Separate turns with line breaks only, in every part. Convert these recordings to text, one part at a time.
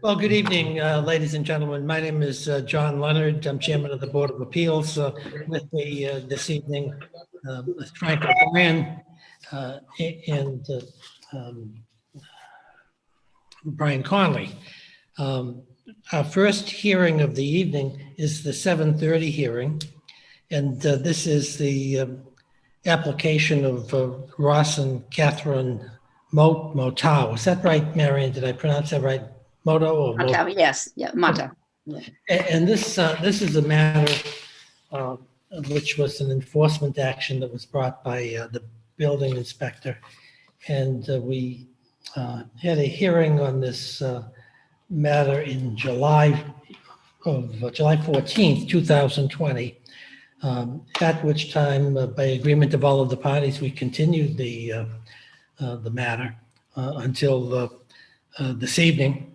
Well, good evening, ladies and gentlemen. My name is John Leonard. I'm Chairman of the Board of Appeals. With me this evening, Frank O'Brien and um, Brian Conley. Our first hearing of the evening is the 7:30 hearing, and this is the application of Ross and Catherine Motow. Is that right, Marion? Did I pronounce that right? Moto or
Moto, yes, yeah, Moto. Yeah.
And this is a matter which was an enforcement action that was brought by the building inspector. And we had a hearing on this matter in July 14th, 2020, at which time, by agreement of all of the parties, we continued the matter until this evening.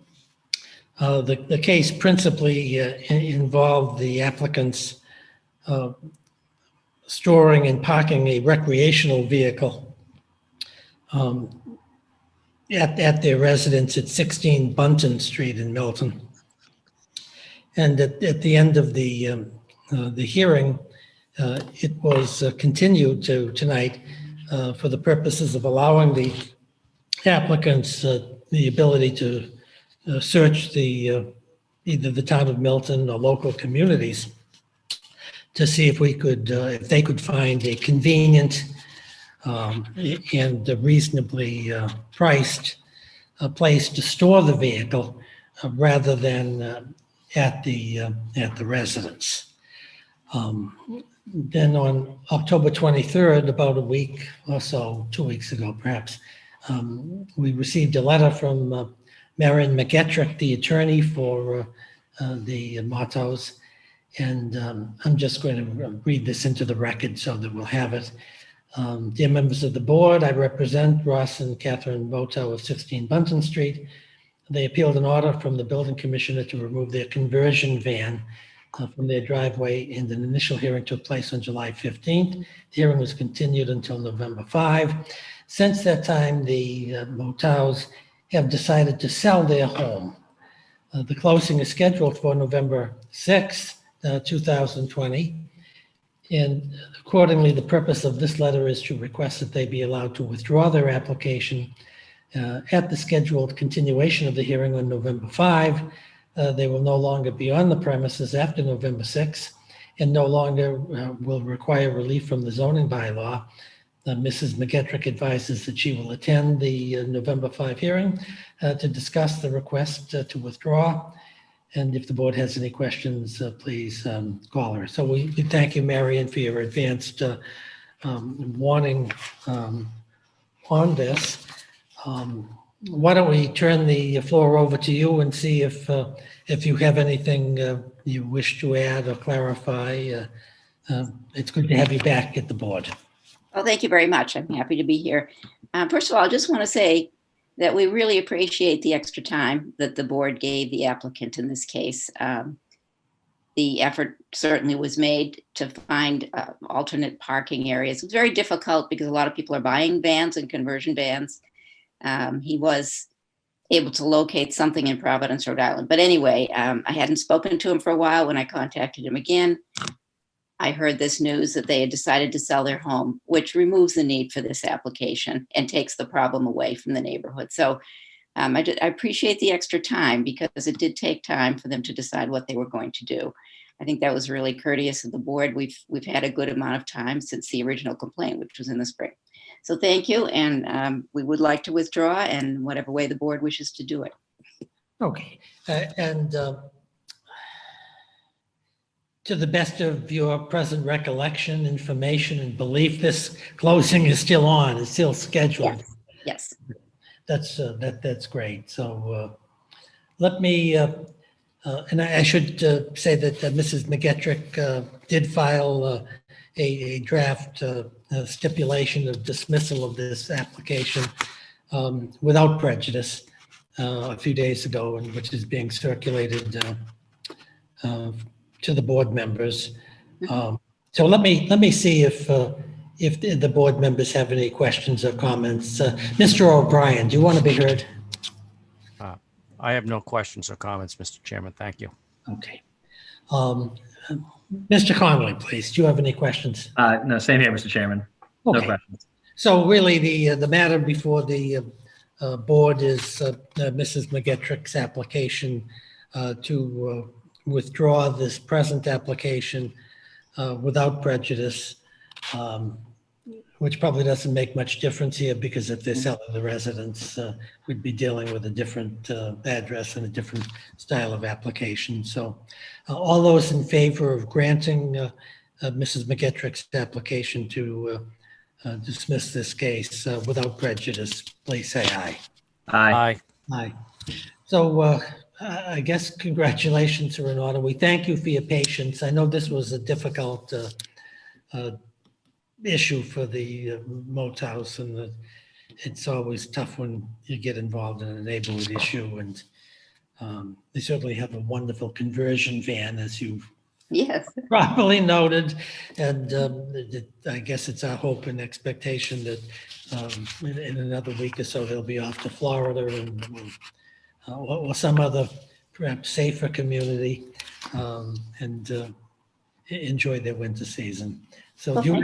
The case principally involved the applicants storing and parking a recreational vehicle at their residence at 16 Bunton Street in Milton. And at the end of the hearing, it was continued to tonight for the purposes of allowing the applicants the ability to search either the town of Milton or local communities to see if they could find a convenient and reasonably priced place to store the vehicle rather than at the residence. Then on October 23rd, about a week or so, 2 weeks ago perhaps, we received a letter from Marion McGettrick, the attorney for the Motos, and I'm just going to read this into the record so that we'll have it. Dear members of the board, I represent Ross and Catherine Moto of 16 Bunton Street. They appealed an order from the building commissioner to remove their conversion van from their driveway, and an initial hearing took place on July 15th. The hearing was continued until November 5. Since that time, the Motos have decided to sell their home. The closing is scheduled for November 6th, 2020. And accordingly, the purpose of this letter is to request that they be allowed to withdraw their application at the scheduled continuation of the hearing on November 5. They will no longer be on the premises after November 6th and no longer will require relief from the zoning bylaw. Mrs. McGettrick advises that she will attend the November 5 hearing to discuss the request to withdraw. And if the board has any questions, please call her. So we thank you, Marion, for your advanced warning on this. Why don't we turn the floor over to you and see if you have anything you wish to add or clarify. It's good to have you back at the board.
Well, thank you very much. I'm happy to be here. First of all, I just want to say that we really appreciate the extra time that the board gave the applicant in this case. The effort certainly was made to find alternate parking areas. It was very difficult because a lot of people are buying vans and conversion vans. He was able to locate something in Providence, Rhode Island. But anyway, I hadn't spoken to him for a while. When I contacted him again, I heard this news that they had decided to sell their home, which removes the need for this application and takes the problem away from the neighborhood. So I appreciate the extra time because it did take time for them to decide what they were going to do. I think that was really courteous of the board. We've had a good amount of time since the original complaint, which was in the spring. So thank you. And we would like to withdraw in whatever way the board wishes to do it.
Okay. To the best of your present recollection, information, and belief, this closing is still on, it's still scheduled.
Yes.
That's great. So let me, and I should say that Mrs. McGettrick did file a draft stipulation of dismissal of this application without prejudice a few days ago, and which is being circulated to the board members. So let me see if the board members have any questions or comments. Mr. O'Brien, do you want to be heard?
I have no questions or comments, Mr. Chairman. Thank you.
Okay. Um, Mr. Conley, please, do you have any questions?
No, same here, Mr. Chairman. No
Okay.
questions.
So really, the matter before the board is Mrs. McGettrick's application to withdraw this present application without prejudice, which probably doesn't make much difference here because if they're selling the residence, we'd be dealing with a different address and a different style of application. So all those in favor of granting Mrs. McGettrick's application to dismiss this case without prejudice, please say aye.
Aye.
Aye. So I guess congratulations are in order. We thank you for your patience. I know this was a difficult issue for the Moat House, and it's always tough when you get involved in a neighborhood issue. And they certainly have a wonderful conversion van, as you
Yes.
properly noted. And I guess it's our hope and expectation that in another week or so, they'll be off to Florida and or some other perhaps safer community and enjoy their winter season. So do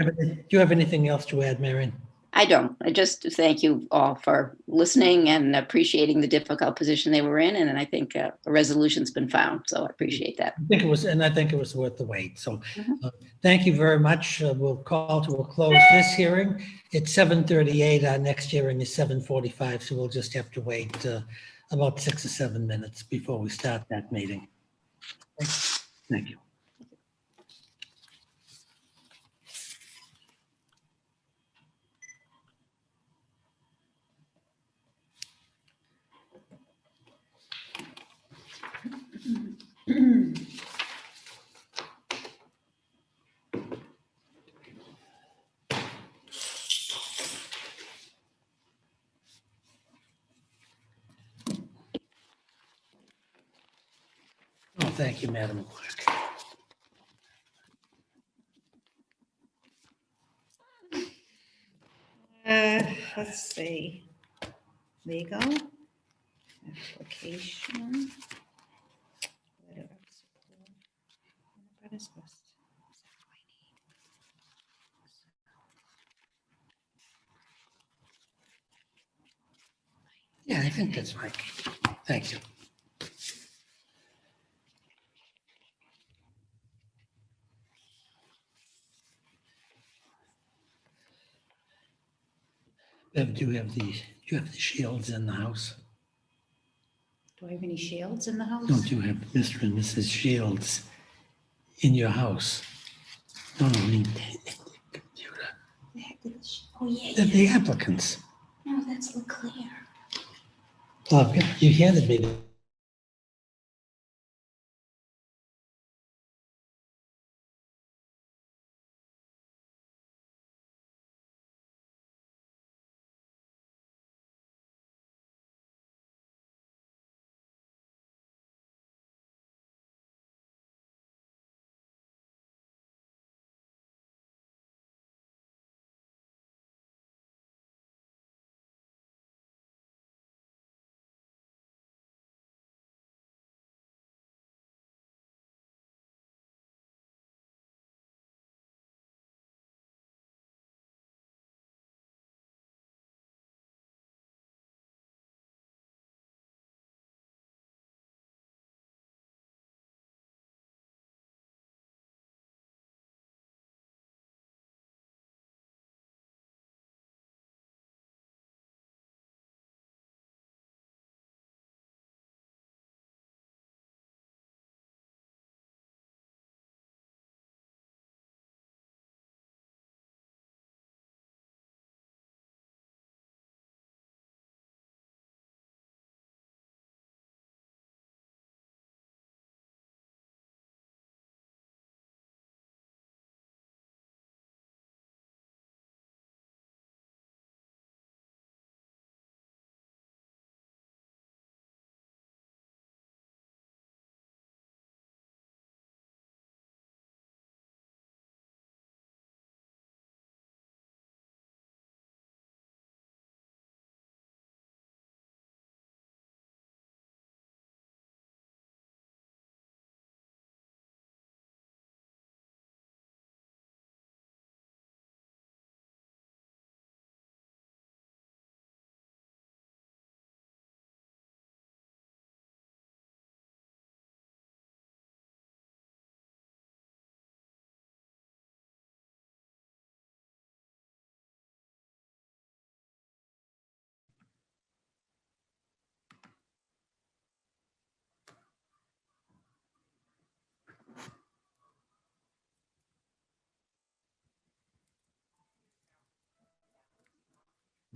you have anything else to add, Marion?
I don't. I just thank you all for listening and appreciating the difficult position they were in. And I think a resolution's been found. So I appreciate that.
I think it was worth the wait. So thank you very much. We'll call to a close this hearing. It's 7:38. Our next hearing is 7:45. So we'll just have to wait about 6 or 7 minutes before we start that meeting. Thank you. Oh, thank you, Madam Clerk.
Let's see. Legal. Application. Letter of support. What is this?
Yeah, I think that's right. Thank you. Bev, do you have the shields in the house?
Do I have any shields in the house?
Don't you have Mr. and Mrs. Shields in your house? No, I mean, computer.
The heck did this- Oh, yeah,
They're
yeah.
the applicants.
No, that's Leclerc.
Well, you handed me the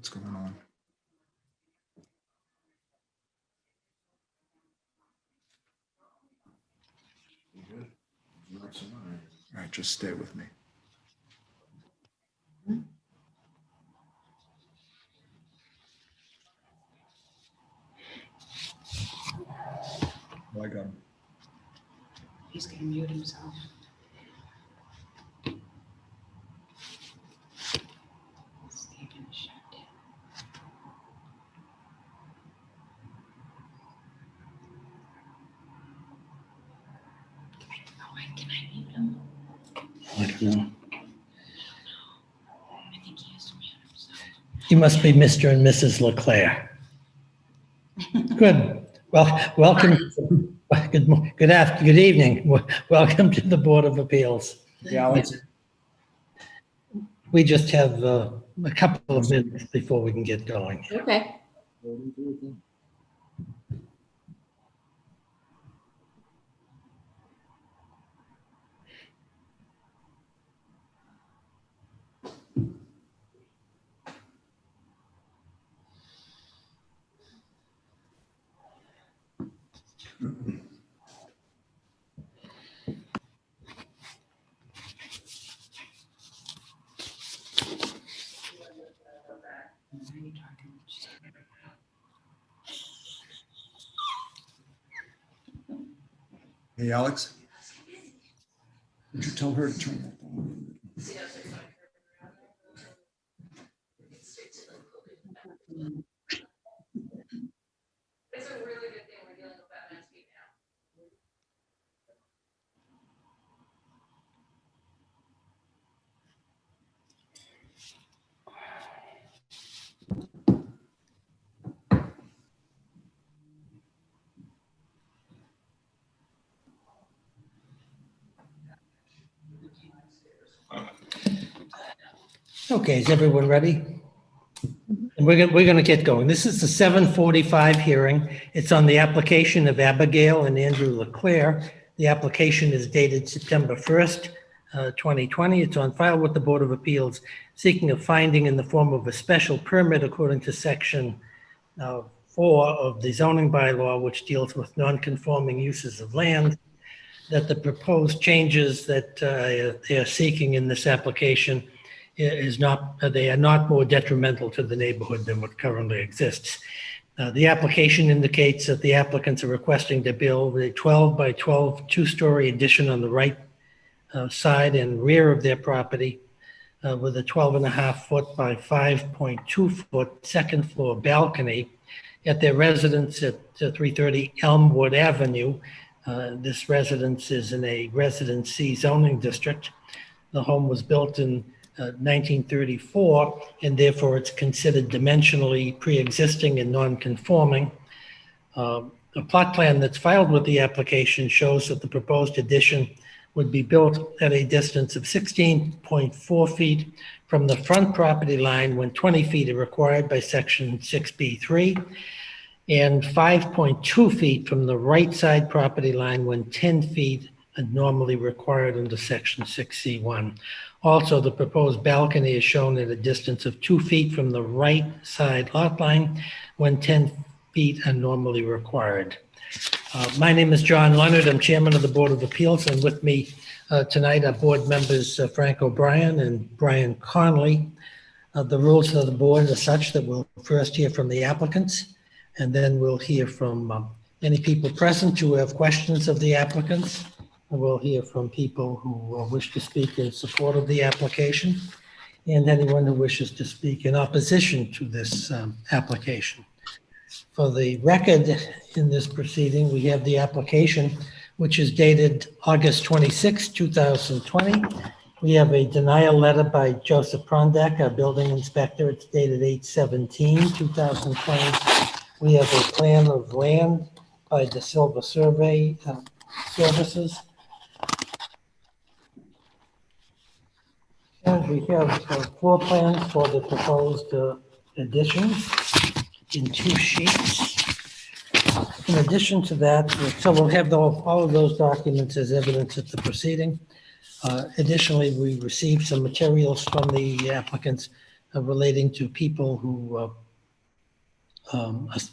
What's going on? All right, just stay with me. Oh, I got him.
He's gonna mute himself. Stephen shut down. Can I mute him?
I don't know.
I think he has to mute himself.
You must be Mr. and Mrs. Leclerc. Good. Well, welcome. Good evening. Welcome to the Board of Appeals.
Alex.
We just have a couple of minutes before we can get going.
Okay.
Hey, Alex. Would you tell her to turn that on?
Okay, is everyone ready? And we're going to get going. This is the 7:45 hearing. It's on the application of Abigail and Andrew Leclerc. The application is dated September 1st, 2020. It's on file with the Board of Appeals, seeking a finding in the form of a special permit according to Section 4 of the zoning bylaw, which deals with non-conforming uses of land, that the proposed changes that they are seeking in this application they are not more detrimental to the neighborhood than what currently exists. The application indicates that the applicants are requesting to build a 12 by 12 two-story addition on the right side and rear of their property with a 12.5-foot by 5.2-foot second floor balcony at their residence at 330 Elmwood Avenue. This residence is in a Residence C zoning district. The home was built in 1934, and therefore it's considered dimensionally pre-existing and non-conforming. A plot plan that's filed with the application shows that the proposed addition would be built at a distance of 16.4 feet from the front property line when 20 feet are required by Section 6B3, and 5.2 feet from the right side property line when 10 feet are normally required under Section 6C1. Also, the proposed balcony is shown at a distance of 2 feet from the right side lot line when 10 feet are normally required. My name is John Leonard. I'm chairman of the Board of Appeals, and with me tonight are board members Frank O'Brien and Brian Conley. The rules of the board are such that we'll first hear from the applicants, and then we'll hear from any people present who have questions of the applicants. We'll hear from people who wish to speak in support of the application and anyone who wishes to speak in opposition to this application. For the record in this proceeding, we have the application, which is dated August 26, 2020. We have a denial letter by Joseph Prondak, our building inspector. It's dated 8/17/2020. We have a plan of land by De Silva Survey Services. And we have floor plans for the proposed additions in 2 sheets. In addition to that, so we'll have all of those documents as evidence at the proceeding. Additionally, we received some materials from the applicants relating to people who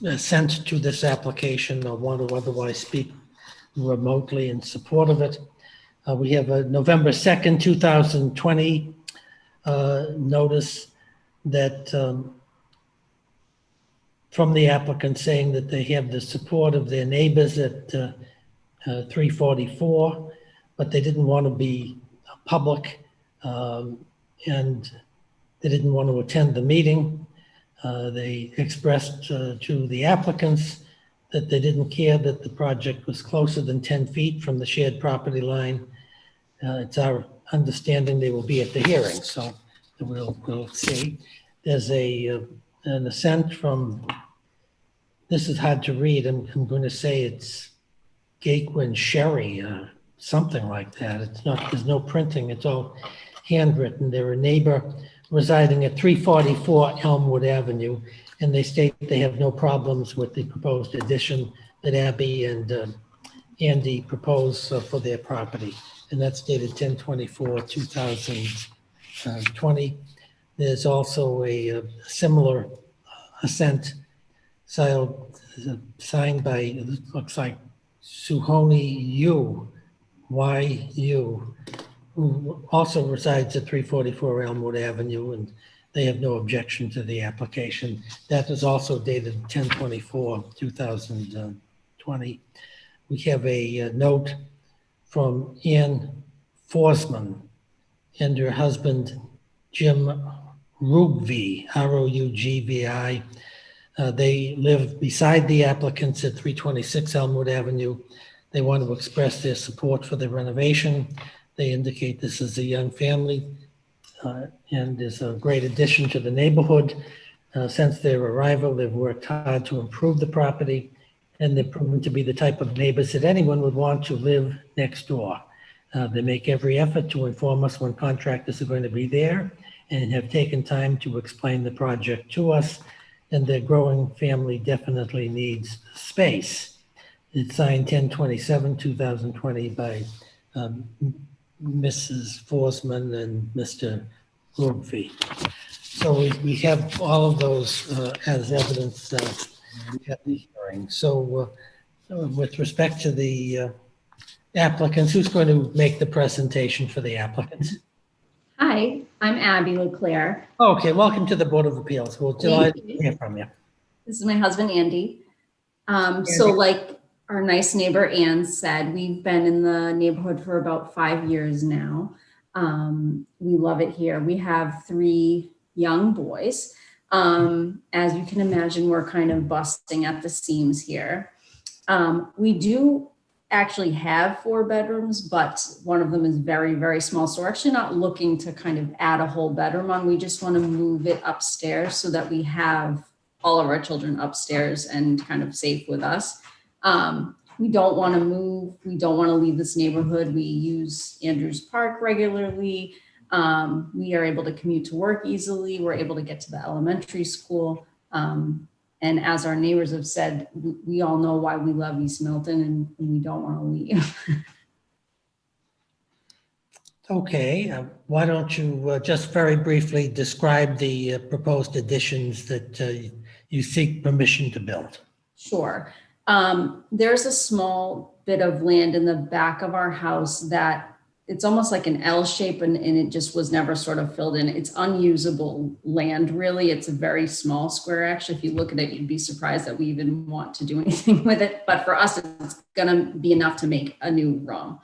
assent to this application or want to otherwise speak remotely in support of it. We have a November 2nd, 2020 notice that from the applicant saying that they have the support of their neighbors at 344, but they didn't want to be public, and they didn't want to attend the meeting. They expressed to the applicants that they didn't care that the project was closer than 10 feet from the shared property line. It's our understanding they will be at the hearing, so we'll see. There's an assent from, this is hard to read, I'm going to say it's Gaquin Sherry, something like that. It's not, there's no printing, it's all handwritten. They're a neighbor residing at 344 Elmwood Avenue, and they state they have no problems with the proposed addition that Abby and Andy propose for their property. And that's dated 10/24/2020. There's also a similar assent signed by, it looks like Suhoni Yu, Y.U., who also resides at 344 Elmwood Avenue, and they have no objection to the application. That is also dated 10/24/2020. We have a note from Ann Forsman and her husband, Jim Rugvi, R-O-U-G-V-I. They live beside the applicants at 326 Elmwood Avenue. They want to express their support for the renovation. They indicate this is a young family and is a great addition to the neighborhood. Since their arrival, they've worked hard to improve the property, and they've proven to be the type of neighbors that anyone would want to live next door. They make every effort to inform us when contractors are going to be there and have taken time to explain the project to us, and their growing family definitely needs space. It's signed 10/27/2020 by Mrs. Forsman and Mr. Rugvi. So we have all of those as evidence at the hearing. So with respect to the applicants, who's going to make the presentation for the applicants?
Hi, I'm Abby LeClaire.
Okay, welcome to the Board of Appeals. We'll delight
Thank
to
you.
hear from you.
This is my husband, Andy. So like our nice neighbor Ann said, we've been in the neighborhood for about 5 years now. We love it here. We have 3 young boys. As you can imagine, we're kind of busting at the seams here. We do actually have 4 bedrooms, but one of them is very, very small. So we're actually not looking to kind of add a whole bedroom on. We just want to move it upstairs so that we have all of our children upstairs and kind of safe with us. We don't want to move. We don't want to leave this neighborhood. We use Andrews Park regularly. We are able to commute to work easily. We're able to get to the elementary school. And as our neighbors have said, we all know why we love East Milton, and we don't want to leave.
Okay, why don't you just very briefly describe the proposed additions that you seek permission to build?
Sure. There's a small bit of land in the back of our house that it's almost like an L shape, and it just was never sort of filled in. It's unusable land, really. It's a very small square. Actually, if you look at it, you'd be surprised that we even want to do anything with it. But for us, it's going to be enough to make a new room.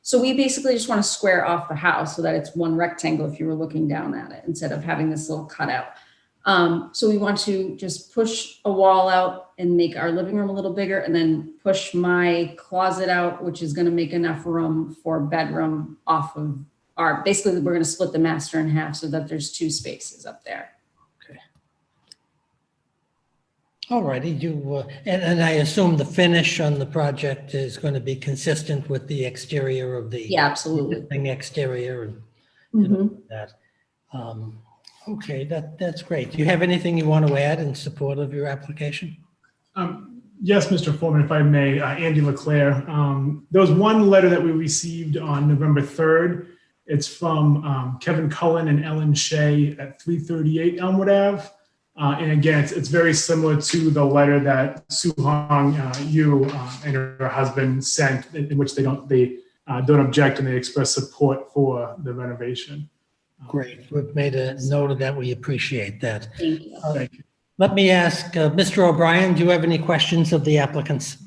So we basically just want to square off the house so that it's one rectangle if you were looking down at it, instead of having this little cutout. So we want to just push a wall out and make our living room a little bigger, and then push my closet out, which is going to make enough room for bedroom off of our, basically we're going to split the master in half so that there's 2 spaces up there.
Okay. All righty, and I assume the finish on the project is going to be consistent with the exterior of the
Yeah, absolutely.
existing exterior and
Mhm.
that. Okay, that's great. Do you have anything you want to add in support of your application?
Yes, Mr. Foreman, if I may, Andy LeClaire. There was one letter that we received on November 3rd. It's from Kevin Cullen and Ellen Shea at 338 Elmwood Ave. And again, it's very similar to the letter that Sue Hong, you and her husband sent, in which they don't object and they express support for the renovation.
Great. We've made a note of that. We appreciate that.
Thank you.
Thank you.
Let me ask, Mr. O'Brien, do you have any questions of the applicants?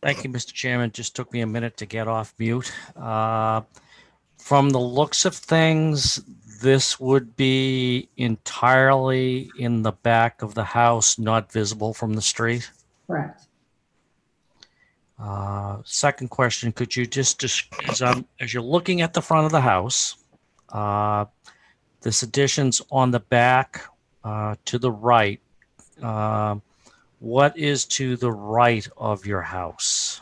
Thank you, Mr. Chairman. Just took me a minute to get off mute. From the looks of things, this would be entirely in the back of the house, not visible from the street.
Correct.
Second question, could you just, as you're looking at the front of the house, this addition's on the back to the right. What is to the right of your house?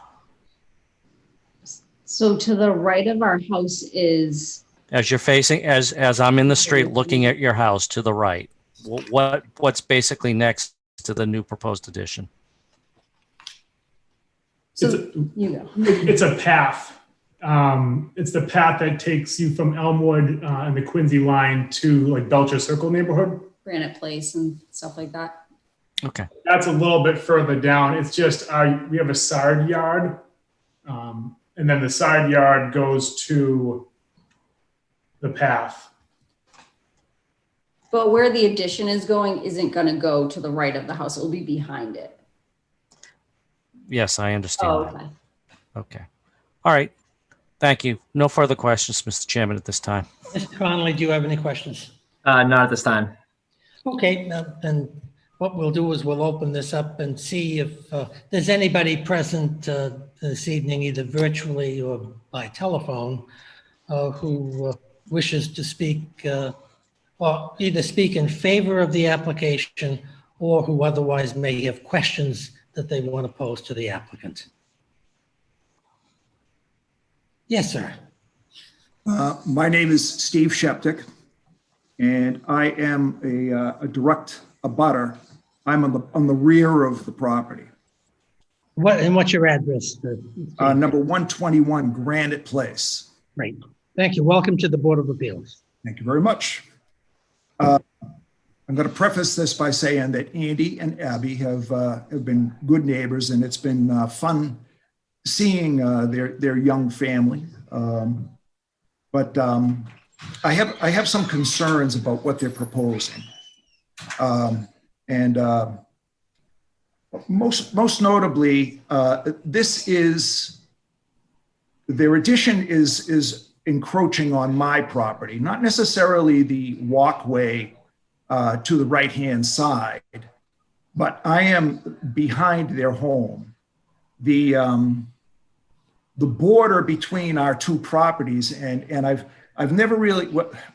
So to the right of our house is,
As you're facing, as I'm in the street looking at your house to the right, what's basically next to the new proposed addition?
so you go.
It's a path. It's the path that takes you from Elmwood and the Quincy line to like Belcher Circle neighborhood.
Granite Place and stuff like that.
Okay.
That's a little bit further down. It's just we have a side yard, and then the side yard goes to the path.
But where the addition is going isn't going to go to the right of the house. It will be behind it.
Yes, I understand
Oh,
that.
okay.
Okay. All right. Thank you. No further questions, Mr. Chairman, at this time.
Mr. Connolly, do you have any questions?
Not at this time.
Okay, then what we'll do is we'll open this up and see if there's anybody present this evening, either virtually or by telephone, who wishes to speak, or either speak in favor of the application or who otherwise may have questions that they want to pose to the applicant. Yes, sir.
My name is Steve Sheptick, and I am a direct abutter. I'm on the rear of the property.
What's your address?
Number 121 Granite Place.
Great. Thank you. Welcome to the Board of Appeals.
Thank you very much. I'm going to preface this by saying that Andy and Abby have been good neighbors, and it's been fun seeing their young family. But I have some concerns about what they're proposing. And most notably, their addition is encroaching on my property, not necessarily the walkway to the right-hand side, but I am behind their home. The border between our two properties, and I've never really,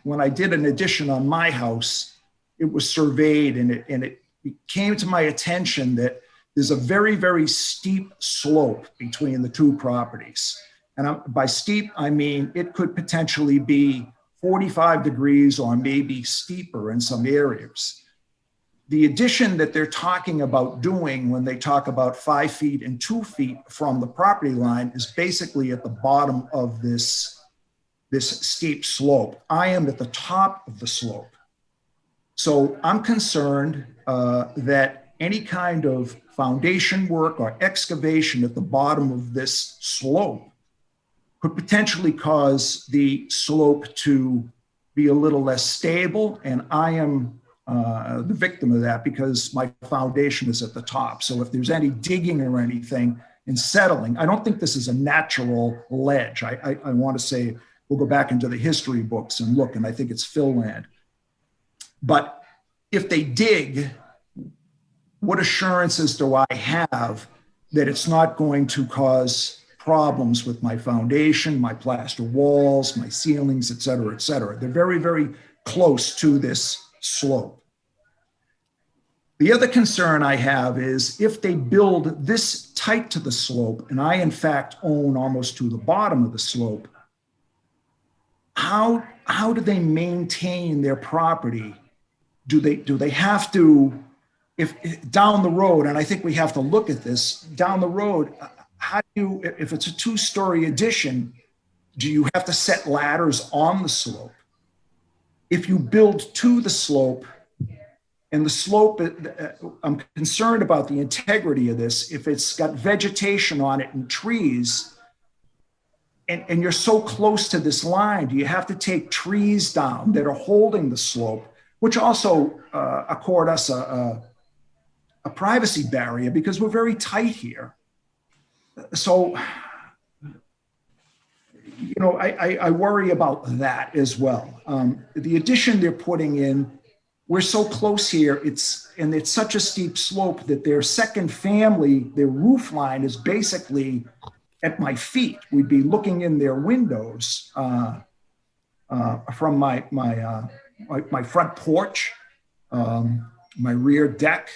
when I did an addition on my house, it was surveyed, and it came to my attention that there's a very, very steep slope between the two properties. And by steep, I mean it could potentially be 45 degrees or maybe steeper in some areas. The addition that they're talking about doing when they talk about 5 feet and 2 feet from the property line is basically at the bottom of this steep slope. I am at the top of the slope. So I'm concerned that any kind of foundation work or excavation at the bottom of this slope could potentially cause the slope to be a little less stable. And I am the victim of that because my foundation is at the top. So if there's any digging or anything and settling, I don't think this is a natural ledge. I want to say, we'll go back into the history books and look, and I think it's fill land. But if they dig, what assurances do I have that it's not going to cause problems with my foundation, my plaster walls, my ceilings, et cetera, et cetera? They're very, very close to this slope. The other concern I have is if they build this tight to the slope, and I in fact own almost to the bottom of the slope, how do they maintain their property? Do they have to, if down the road, and I think we have to look at this, down the road, how do you, if it's a two-story addition, do you have to set ladders on the slope? If you build to the slope, and the slope, I'm concerned about the integrity of this. If it's got vegetation on it and trees, and you're so close to this line, do you have to take trees down that are holding the slope, which also accord us a privacy barrier because we're very tight here. So, you know, I worry about that as well. The addition they're putting in, we're so close here, it's such a steep slope that their second family, their roof line is basically at my feet. We'd be looking in their windows from my front porch, my rear deck,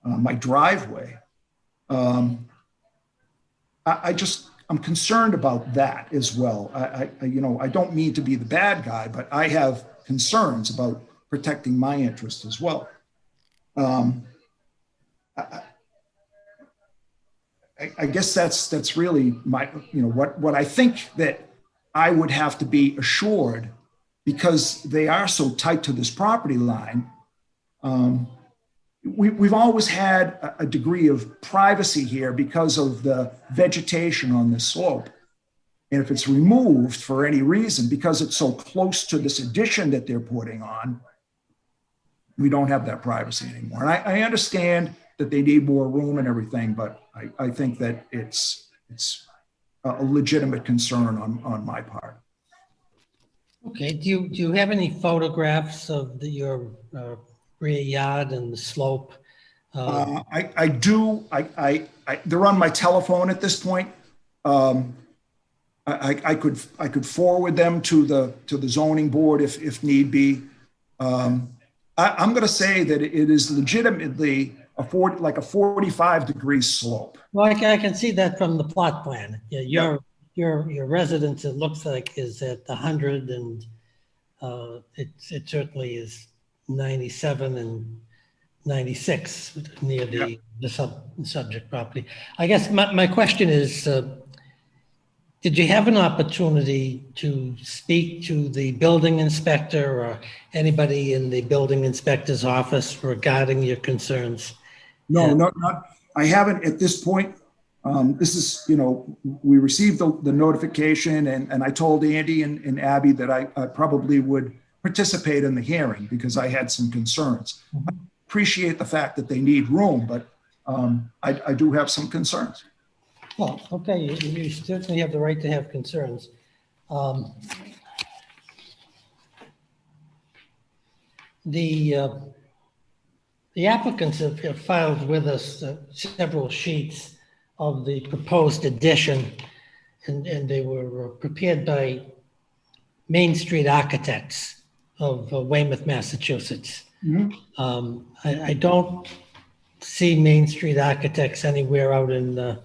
my driveway. I'm concerned about that as well. I don't mean to be the bad guy, but I have concerns about protecting my interest as well. I guess that's really my, what I think that I would have to be assured, because they are so tight to this property line. We've always had a degree of privacy here because of the vegetation on this slope. And if it's removed for any reason, because it's so close to this addition that they're putting on, we don't have that privacy anymore. And I understand that they need more room and everything, but I think that it's a legitimate concern on my part.
Okay, do you have any photographs of your rear yard and the slope?
I do. They're on my telephone at this point. I could forward them to the zoning board if need be. I'm going to say that it is legitimately a 45-degree slope.
Well, I can see that from the plot plan. Yeah, your residence, it looks like, is at 100, and it certainly is 97 and 96 near the subject property. I guess my question is, did you have an opportunity to speak to the building inspector or anybody in the building inspector's office regarding your concerns?
No, not. I haven't at this point. This is, we received the notification, and I told Andy and Abby that I probably would participate in the hearing because I had some concerns. I appreciate the fact that they need room, but I do have some concerns.
Well, okay, you certainly have the right to have concerns. The applicants have filed with us several sheets of the proposed addition, and they were prepared by Main Street Architects of Weymouth, Massachusetts. Mm-hmm. I don't see Main Street Architects anywhere out in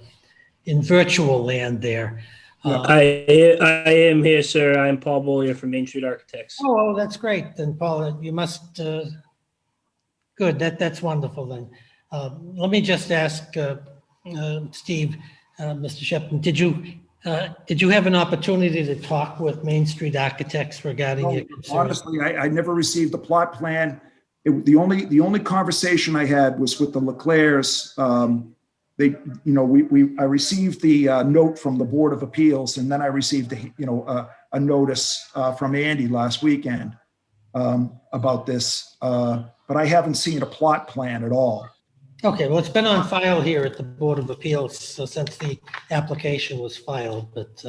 virtual land there.
I am here, sir. I'm Paul Bollier from Main Street Architects.
Oh, that's great. Then, Paul, you must, good, that's wonderful then. Let me just ask Steve, Mr. Shepton, did you have an opportunity to talk with Main Street Architects regarding your concerns?
Honestly, I never received the plot plan. The only conversation I had was with the Leclercs. I received the note from the Board of Appeals, and then I received a notice from Andy last weekend about this, but I haven't seen a plot plan at all.
Okay, well, it's been on file here at the Board of Appeals since the application was filed, but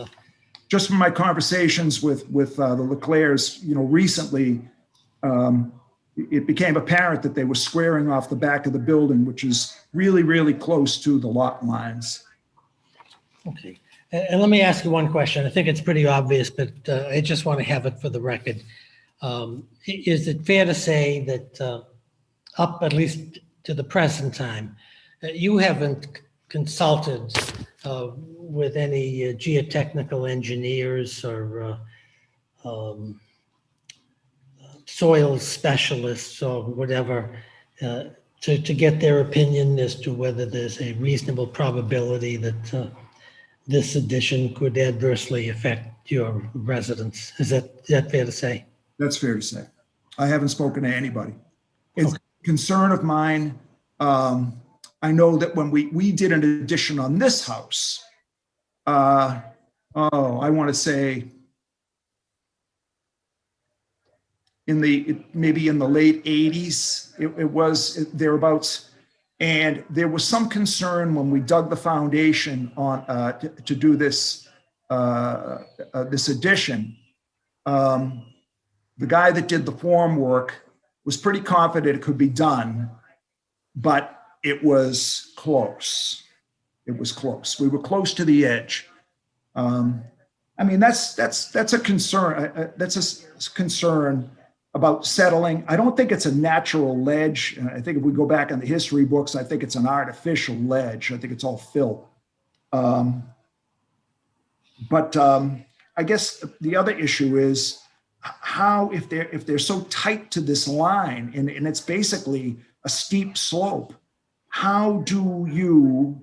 just from my conversations with the Leclercs, recently, it became apparent that they were squaring off the back of the building, which is really, really close to the lot lines.
Okay. And let me ask you one question. I think it's pretty obvious, but I just want to have it for the record. Is it fair to say that up at least to the present time, you haven't consulted with any geotechnical engineers or soil specialists or whatever to get their opinion as to whether there's a reasonable probability that this addition could adversely affect your residence. Is that fair to say?
That's fair to say. I haven't spoken to anybody. It's
Okay.
a concern of mine. I know that when we did an addition on this house, I want to say maybe in the late 80s, it was thereabouts. And there was some concern when we dug the foundation on to do this this addition. The guy that did the form work was pretty confident it could be done, but it was close. It was close. We were close to the edge. I mean, that's a concern. That's a concern about settling. I don't think it's a natural ledge. And I think if we go back in the history books, I think it's an artificial ledge. I think it's all fill. But I guess the other issue is how, if they're so tight to this line and it's basically a steep slope, how do you,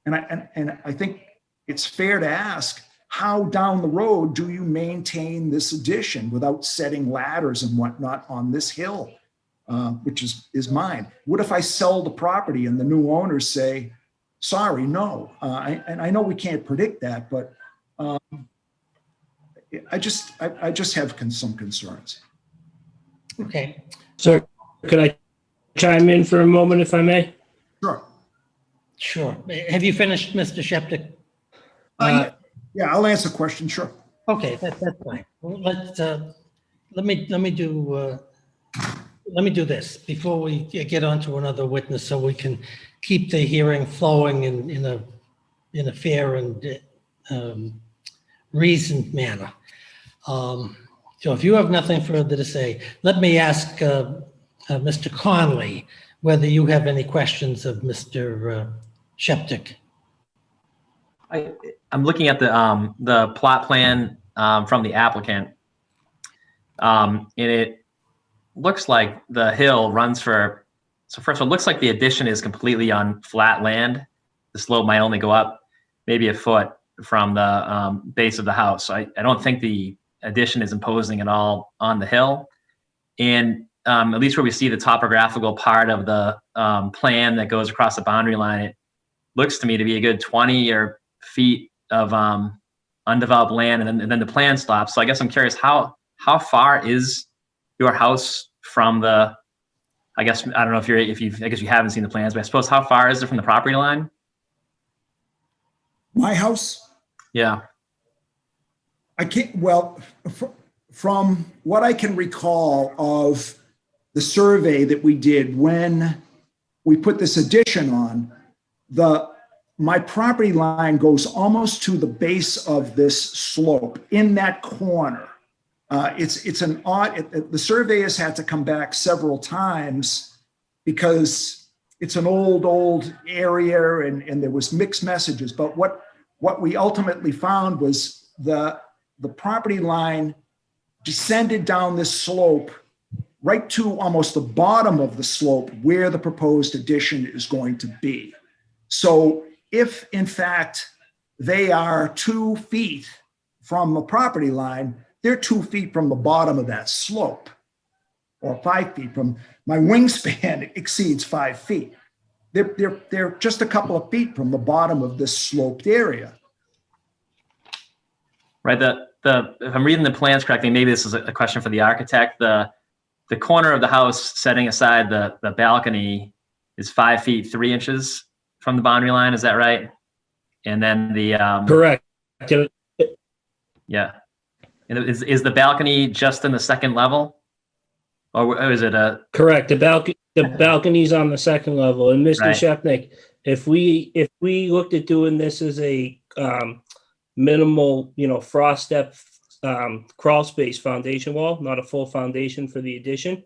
and I think it's fair to ask, how down the road do you maintain this addition without setting ladders and whatnot on this hill, which is mine? What if I sell the property and the new owners say, sorry, no? And I know we can't predict that, but I just have some concerns.
Okay.
Sir, could I chime in for a moment, if I may?
Sure. Have you finished, Mr. Sheptick?
Yeah, I'll answer the question. Sure.
Okay, that's fine. Well, let me do this before we get on to another witness, so we can keep the hearing flowing in a fair and reasoned manner. So if you have nothing further to say, let me ask Mr. Conley whether you have any questions of Mr. Sheptick.
I'm looking at the plot plan from the applicant, and it looks like the hill runs for. So first of all, it looks like the addition is completely on flat land. The slope might only go up maybe a foot from the base of the house. So I don't think the addition is imposing at all on the hill. And at least where we see the topographical part of the plan that goes across the boundary line, it looks to me to be a good 20 or feet of undeveloped land, and then the plan stops. So I guess I'm curious, how far is your house from the, I guess, I don't know I guess you haven't seen the plans, but I suppose how far is it from the property line?
My house?
Yeah.
I can't, well, from what I can recall of the survey that we did when we put this addition on, my property line goes almost to the base of this slope in that corner. It's an odd, the surveyors had to come back several times because it's an old area and there was mixed messages. But what we ultimately found was the property line descended down this slope right to almost the bottom of the slope where the proposed addition is going to be. So if in fact they are 2 feet from the property line, they're 2 feet from the bottom of that slope, or 5 feet from, my wingspan exceeds 5 feet. They're just a couple of feet from the bottom of this sloped area.
Right. If I'm reading the plans correctly, maybe this is a question for the architect. The corner of the house, setting aside the balcony, is 5 feet 3 inches from the boundary line. Is that right? And then the
Correct.
Yeah. And is the balcony just in the second level, or is it a?
Correct. The balcony's on the second level. And Mr.
Right.
Shepnick, if we looked at doing this as a minimal, frost step crawl space foundation wall, not a full foundation for the addition,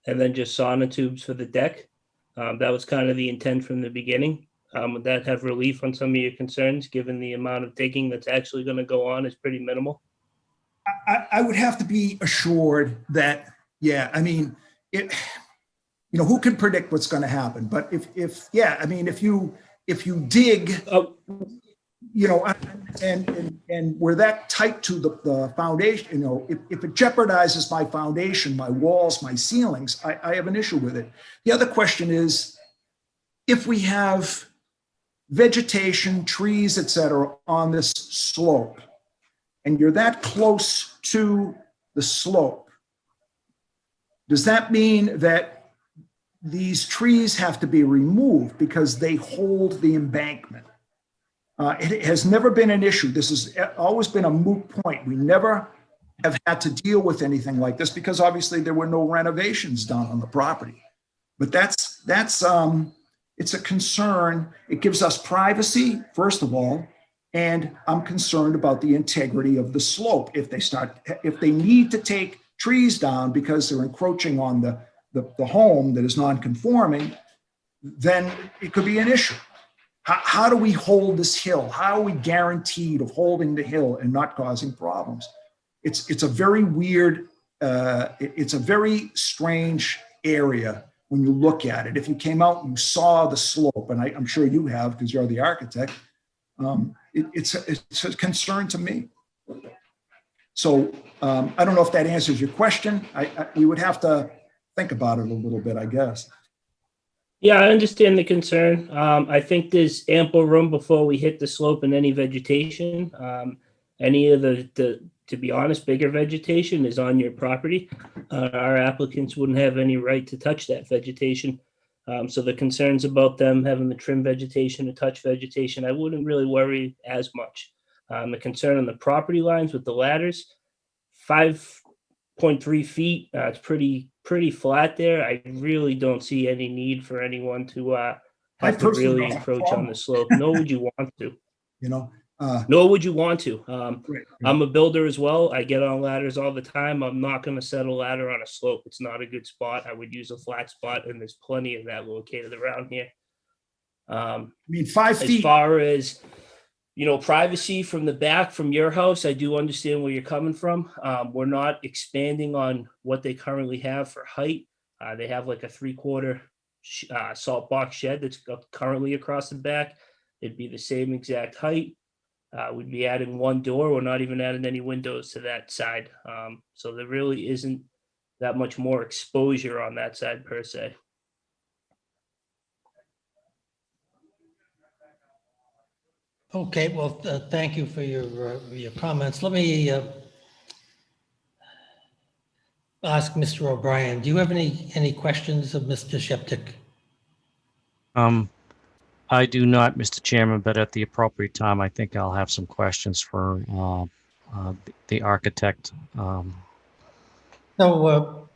and then just sonotubes for the deck, that was kind of the intent from the beginning. Would that have relief on some of your concerns, given the amount of digging that's actually going to go on is pretty minimal?
I would have to be assured that, yeah, I mean, who can predict what's going to happen? But if you dig, you know, and we're that tight to the foundation, you know, if it jeopardizes my foundation, my walls, my ceilings, I have an issue with it. The other question is, if we have vegetation, trees, et cetera, on this slope, and you're that close to the slope, does that mean that these trees have to be removed because they hold the embankment? It has never been an issue. This has always been a moot point. We never have had to deal with anything like this because obviously there were no renovations done on the property. But that's it's a concern. It gives us privacy, first of all, and I'm concerned about the integrity of the slope. If they need to take trees down because they're encroaching on the home that is non-conforming, then it could be an issue. How do we hold this hill? How are we guaranteed of holding the hill and not causing problems? It's a very weird, it's a very strange area when you look at it. If you came out and you saw the slope, and I'm sure you have because you're the architect, it's a concern to me. So I don't know if that answers your question. We would have to think about it a little bit, I guess.
Yeah, I understand the concern. I think there's ample room before we hit the slope and any vegetation. Any of the, to be honest, bigger vegetation is on your property. Our applicants wouldn't have any right to touch that vegetation. So the concerns about them having the trim vegetation or touch vegetation, I wouldn't really worry as much. The concern on the property lines with the ladders, 5.3 feet, it's pretty flat there. I really don't see any need for anyone to have to really encroach on the slope. Nor would you want to.
You know,
nor would you want to.
Right.
I'm a builder as well. I get on ladders all the time. I'm not going to set a ladder on a slope. It's not a good spot. I would use a flat spot, and there's plenty of that located around here.
I mean, 5 feet.
As far as, you know, privacy from the back from your house, I do understand where you're coming from. We're not expanding on what they currently have for height. They have like a 3/4 salt box shed that's currently across the back. It'd be the same exact height. We'd be adding one door. We're not even adding any windows to that side. So there really isn't that much more exposure on that side per se.
Okay, well, thank you for your comments. Let me ask Mr. O'Brien, do you have any questions of Mr. Sheptick?
I do not, Mr. Chairman, but at the appropriate time, I think I'll have some questions for the architect.
So,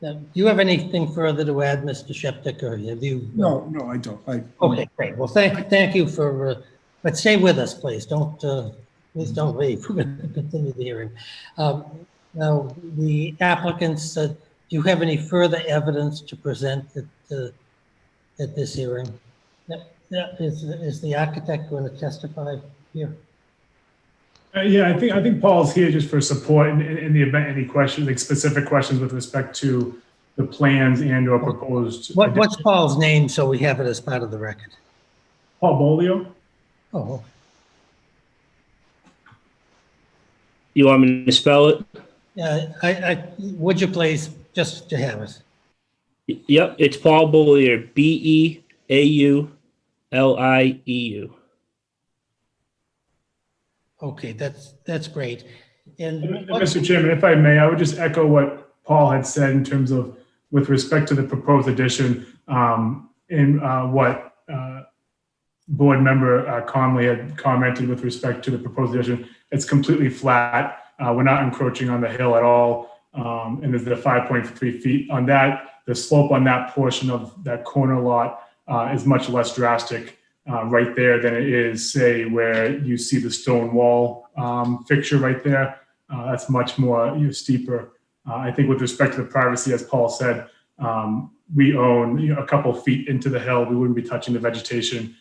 do you have anything further to add, Mr. Sheptick, or have you?
No, I don't.
Okay, great. Well, thank you for, but stay with us, please. Please don't leave. We're going to continue the hearing. Now, the applicants, do you have any further evidence to present at this hearing? Is the architect going to testify here?
Yeah, I think Paul's here just for support in the event any questions, like specific questions with respect to the plans and or proposed.
What's Paul's name so we have it as part of the record?
Paul Bolio.
Oh.
You want me to spell it?
Yeah, would you please, just to have it?
Yep, it's Paul Bollier, Beaulieu.
Okay, that's great. And
Mr. Chairman, if I may, I would just echo what Paul had said in terms of with respect to the proposed addition and what board member Conley had commented with respect to the proposed addition. It's completely flat. We're not encroaching on the hill at all. And there's the 5.3 feet on that. The slope on that portion of that corner lot is much less drastic right there than it is, say, where you see the stone wall fixture right there. That's much more steeper. I think with respect to the privacy, as Paul said, we own a couple feet into the hill. We wouldn't be touching the vegetation.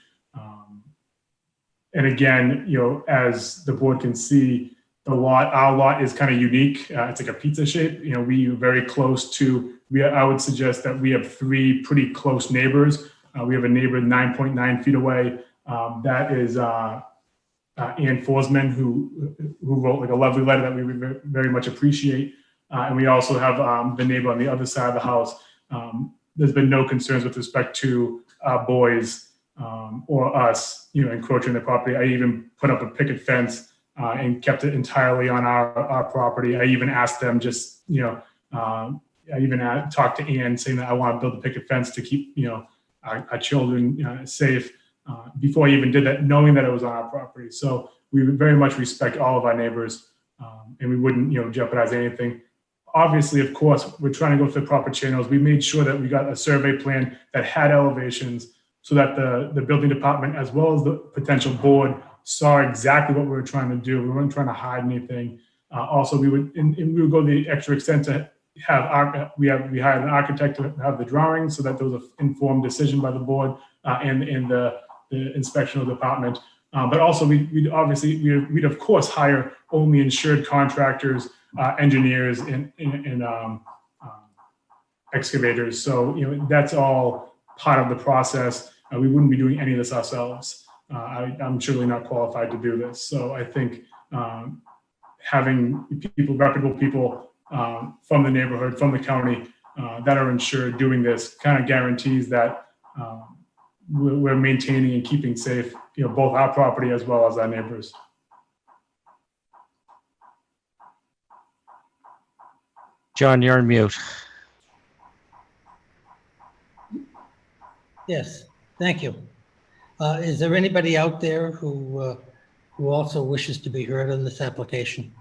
And again, as the board can see, our lot is kind of unique. It's like a pizza shape. We are very close to. I would suggest that we have 3 pretty close neighbors. We have a neighbor 9.9 feet away. That is Ann Forsman, who wrote like a lovely letter that we very much appreciate. And we also have the neighbor on the other side of the house. There's been no concerns with respect to our boys or us, encroaching the property. I even put up a picket fence and kept it entirely on our property. I even asked them I even talked to Ann saying that I want to build a picket fence to keep, our children safe before I even did that, knowing that it was on our property. So we very much respect all of our neighbors and we wouldn't, jeopardize anything. Obviously, of course, we're trying to go through the proper channels. We made sure that we got a survey plan that had elevations so that the building department, as well as the potential board, saw exactly what we were trying to do. We weren't trying to hide anything. Also, we would go the extra extent to have we hired an architect to have the drawings so that there was an informed decision by the board and the inspectional department. But also, we'd of course hire only insured contractors, engineers, and excavators. So that's all part of the process. We wouldn't be doing any of this ourselves. I'm surely not qualified to do this. So I think having reputable people from the neighborhood, from the county that are insured doing this kind of guarantees that we're maintaining and keeping safe, both our property as well as our neighbors.
John, you're on mute.
Yes, thank you. Is there anybody out there who also wishes to be heard on this application?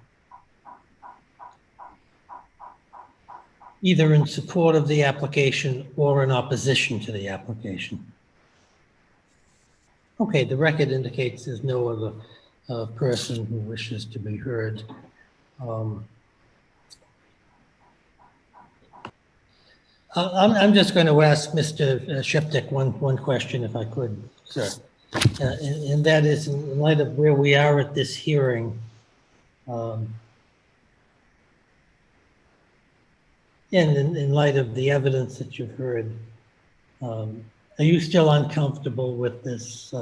Either in support of the application or in opposition to the application? Okay, the record indicates there's no other person who wishes to be heard. I'm just going to ask Mr. Sheptick one question, if I could, sir. And that is, in light of where we are at this hearing, and in light of the evidence that you've heard, are you still uncomfortable with this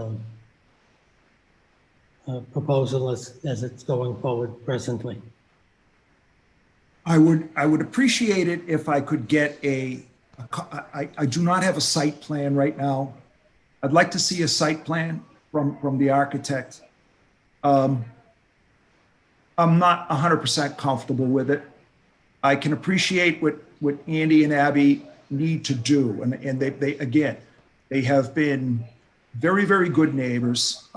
proposal as it's going forward presently?
I would appreciate it if I could get I do not have a site plan right now. I'd like to see a site plan from the architect. I'm not 100% comfortable with it. I can appreciate what Andy and Abby need to do. And they again, they have been very, very good neighbors.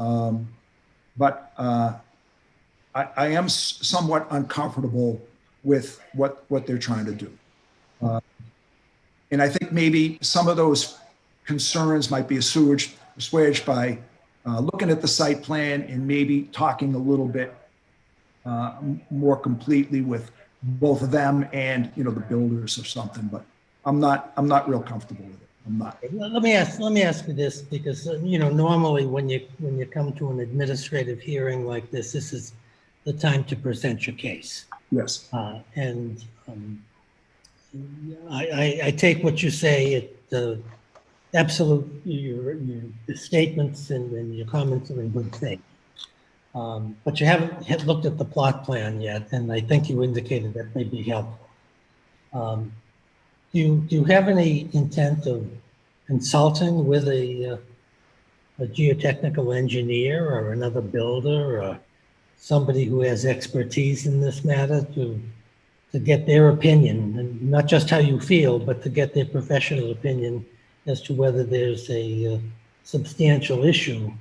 But I am somewhat uncomfortable with what they're trying to do. And I think maybe some of those concerns might be assuaged by looking at the site plan and maybe talking a little bit more completely with both of them and the builders or something. But I'm not real comfortable with it. I'm not.
Let me ask you this, because normally when you come to an administrative hearing like this, this is the time to present your case.
Yes.
And I take what you say, your statements and your comments are in good faith. But you haven't looked at the plot plan yet, and I think you indicated that may be helpful. Do you have any intent of consulting with a geotechnical engineer or another builder or somebody who has expertise in this matter to get their opinion, and not just how you feel, but to get their professional opinion as to whether there's a substantial issue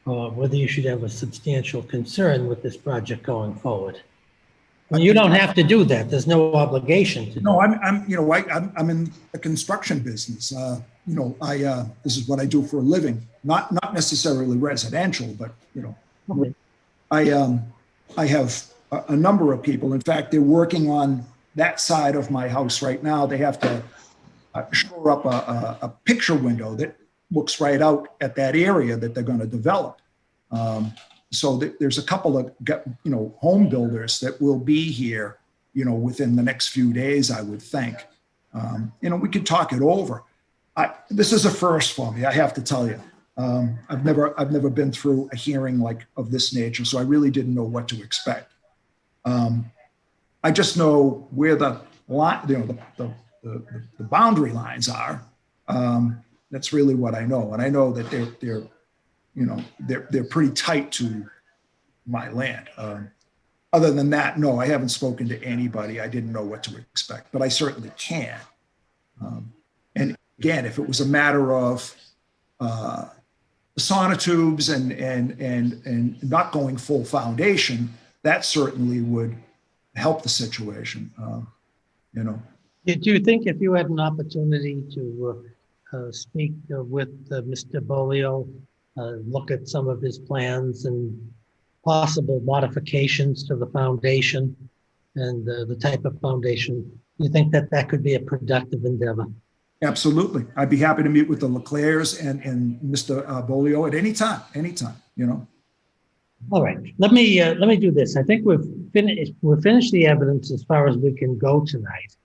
or whether you should have a substantial concern with this project going forward? And you don't have to do that. There's no obligation to.
No, I'm in the construction business. This is what I do for a living. Not necessarily residential, but
Okay.
I have a number of people. In fact, they're working on that side of my house right now. They have to shore up a picture window that looks right out at that area that they're going to develop. So there's a couple of home builders that will be here, within the next few days, I would think. We could talk it over. This is a first for me, I have to tell you. I've never been through a hearing like of this nature, so I really didn't know what to expect. I just know where the line, the boundary lines are. That's really what I know, and I know that they're pretty tight to my land. Other than that, no, I haven't spoken to anybody. I didn't know what to expect, but I certainly can. And again, if it was a matter of sonotubes and not going full foundation, that certainly would help the situation.
Do you think if you had an opportunity to speak with Mr. Bolio, look at some of his plans and possible modifications to the foundation and the type of foundation, you think that that could be a productive endeavor?
Absolutely. I'd be happy to meet with the Leclercs and Mr. Bolio at any time,
All right, let me do this. I think we've finished the evidence as far as we can go tonight.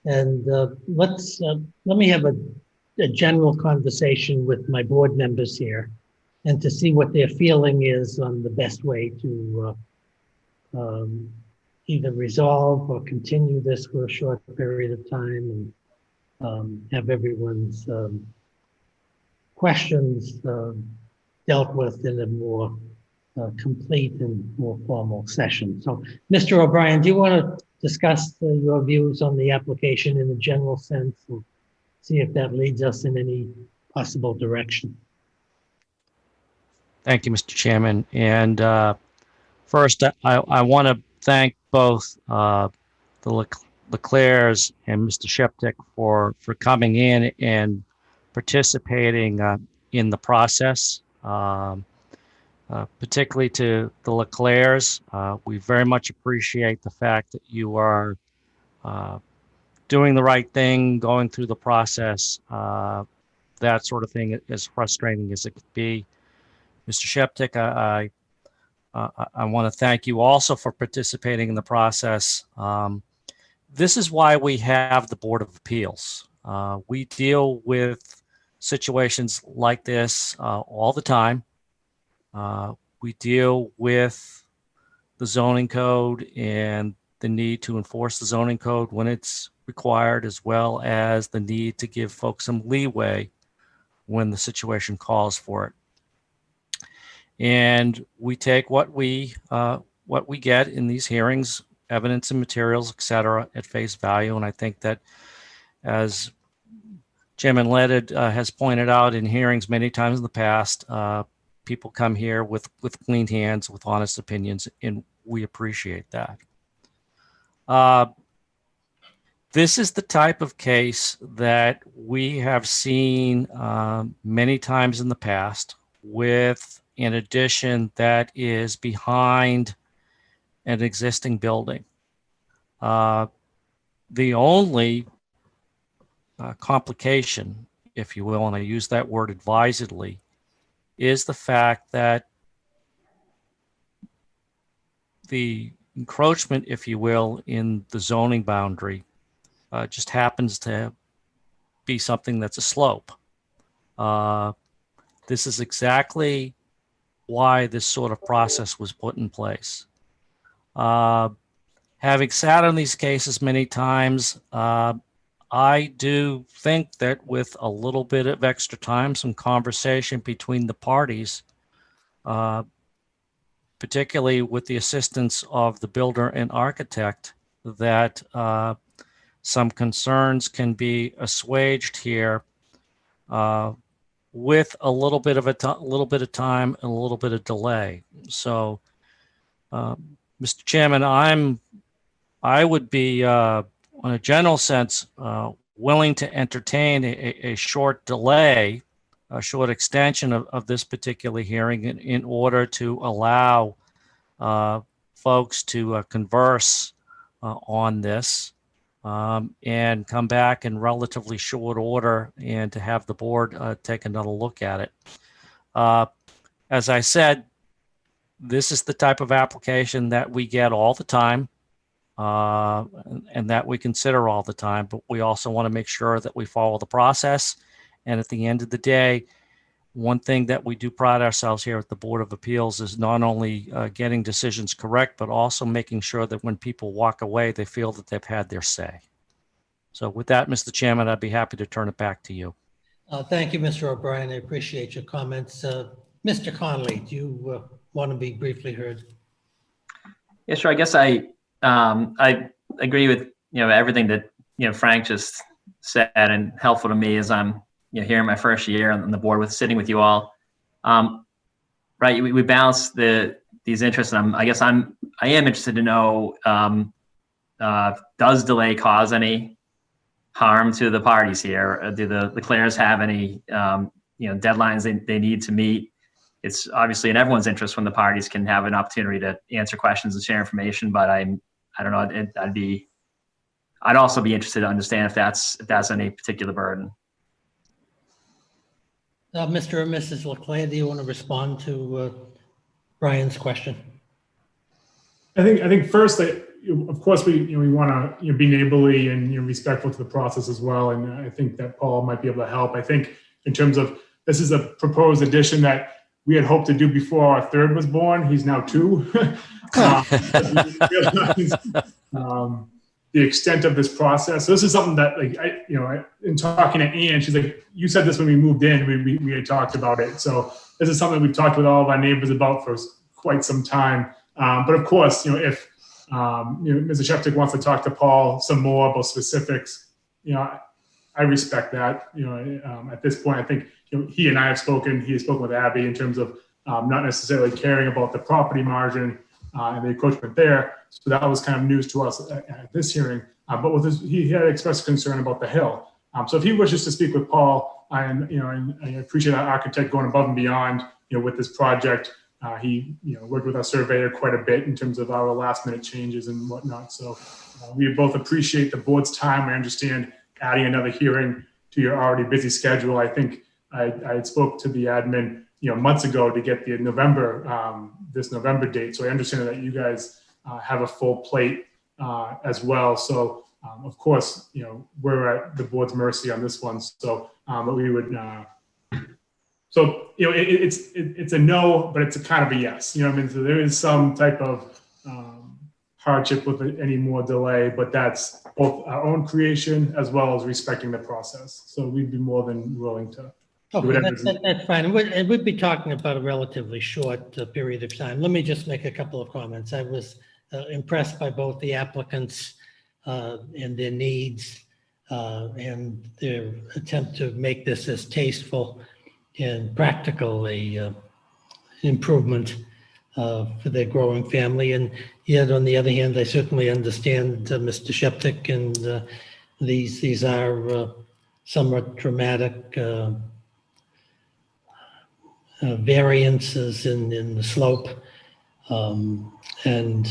And let me have a general conversation with my board members here and to see what their feeling is on the best way to either resolve or continue this for a short period of time and have everyone's questions dealt with in a more complete and more formal session. So, Mr. O'Brien, do you want to discuss your views on the application in a general sense and see if that leads us in any possible direction?
Thank you, Mr. Chairman. And first, I want to thank both the Leclercs and Mr. Sheptick for coming in and participating in the process. Particularly to the Leclercs, we very much appreciate the fact that you are doing the right thing, going through the process, that sort of thing, as frustrating as it could be. Mr. Sheptick, I want to thank you also for participating in the process. This is why we have the Board of Appeals. We deal with situations like this all the time. We deal with the zoning code and the need to enforce the zoning code when it's required, as well as the need to give folks some leeway when the situation calls for it. And we take what we get in these hearings, evidence and materials, et cetera, at face value. And I think that, as Chairman Leddard has pointed out in hearings many times in the past, people come here with clean hands, with honest opinions, and we appreciate that. This is the type of case that we have seen many times in the past, with an addition that is behind an existing building. The only complication, if you will, and I use that word advisedly, is the fact that the encroachment, if you will, in the zoning boundary just happens to be something that's a slope. This is exactly why this sort of process was put in place. Having sat on these cases many times, I do think that with a little bit of extra time, some conversation between the parties, particularly with the assistance of the builder and architect, that some concerns can be assuaged here with a little bit of time and a little bit of delay. So, Mr. Chairman, I would be, on a general sense, willing to entertain a short delay, a short extension of this particular hearing in order to allow folks to converse on this and come back in relatively short order and to have the board take another look at it. As I said, this is the type of application that we get all the time. And that we consider all the time, but we also want to make sure that we follow the process. And at the end of the day, one thing that we do pride ourselves here at the Board of Appeals is not only getting decisions correct, but also making sure that when people walk away, they feel that they've had their say. So with that, Mr. Chairman, I'd be happy to turn it back to you.
Thank you, Mr. O'Brien. I appreciate your comments. Mr. Conley, do you want to be briefly heard?
Yeah, sure. I guess I agree with everything that Frank just said, and helpful to me as I'm here in my first year on the board with sitting with you all. Right, we balance these interests, and I am interested to know, does delay cause any harm to the parties here? Do the declarers have any deadlines they need to meet? It's obviously in everyone's interest when the parties can have an opportunity to answer questions and share information, but I don't know, I'd also be interested to understand if that's any particular burden.
Mr. or Mrs. Leclerc, do you want to respond to Brian's question?
I think first that of course we want to be neighborly and respectful to the process as well, and I think that Paul might be able to help. I think in terms of this is a proposed addition that we had hoped to do before our third was born. He's now 2. The extent of this process. So this is something that, in talking to Ann, she's like, you said this when we moved in, we had talked about it. So this is something we've talked with all of our neighbors about for quite some time. But of course, if Mr. Sheptick wants to talk to Paul some more about specifics, I respect that. At this point, I think he and I have spoken. He has spoken with Abby in terms of not necessarily caring about the property margin and the encroachment there. So that was kind of news to us at this hearing. But with this, he had expressed concern about the hill. So if he wishes to speak with Paul, and I appreciate our architect going above and beyond, with this project. He, worked with our surveyor quite a bit in terms of our last minute changes and whatnot. So we both appreciate the board's time. I understand adding another hearing to your already busy schedule. I think I spoke to the admin, months ago to get the this November date. So I understand that you guys have a full plate as well. So of course, we're at the board's mercy on this one. So, but we would, it's a no, but it's a kind of a yes. So there is some type of hardship with any more delay, but that's both our own creation as well as respecting the process. So we'd be more than willing to.
Okay, that's fine. And we'd be talking about a relatively short period of time. Let me just make a couple of comments. I was impressed by both the applicants and their needs and their attempt to make this as tasteful and practical a improvement for their growing family. And yet, on the other hand, I certainly understand Mr. Sheptick, and these are somewhat dramatic variances in the slope, and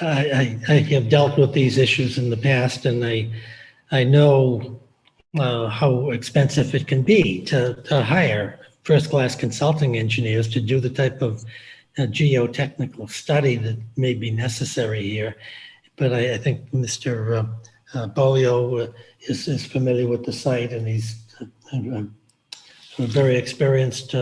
I have dealt with these issues in the past, and I know how expensive it can be to hire first-class consulting engineers to do the type of geotechnical study that may be necessary here. But I think Mr. Bolio is familiar with the site, and he's a very experienced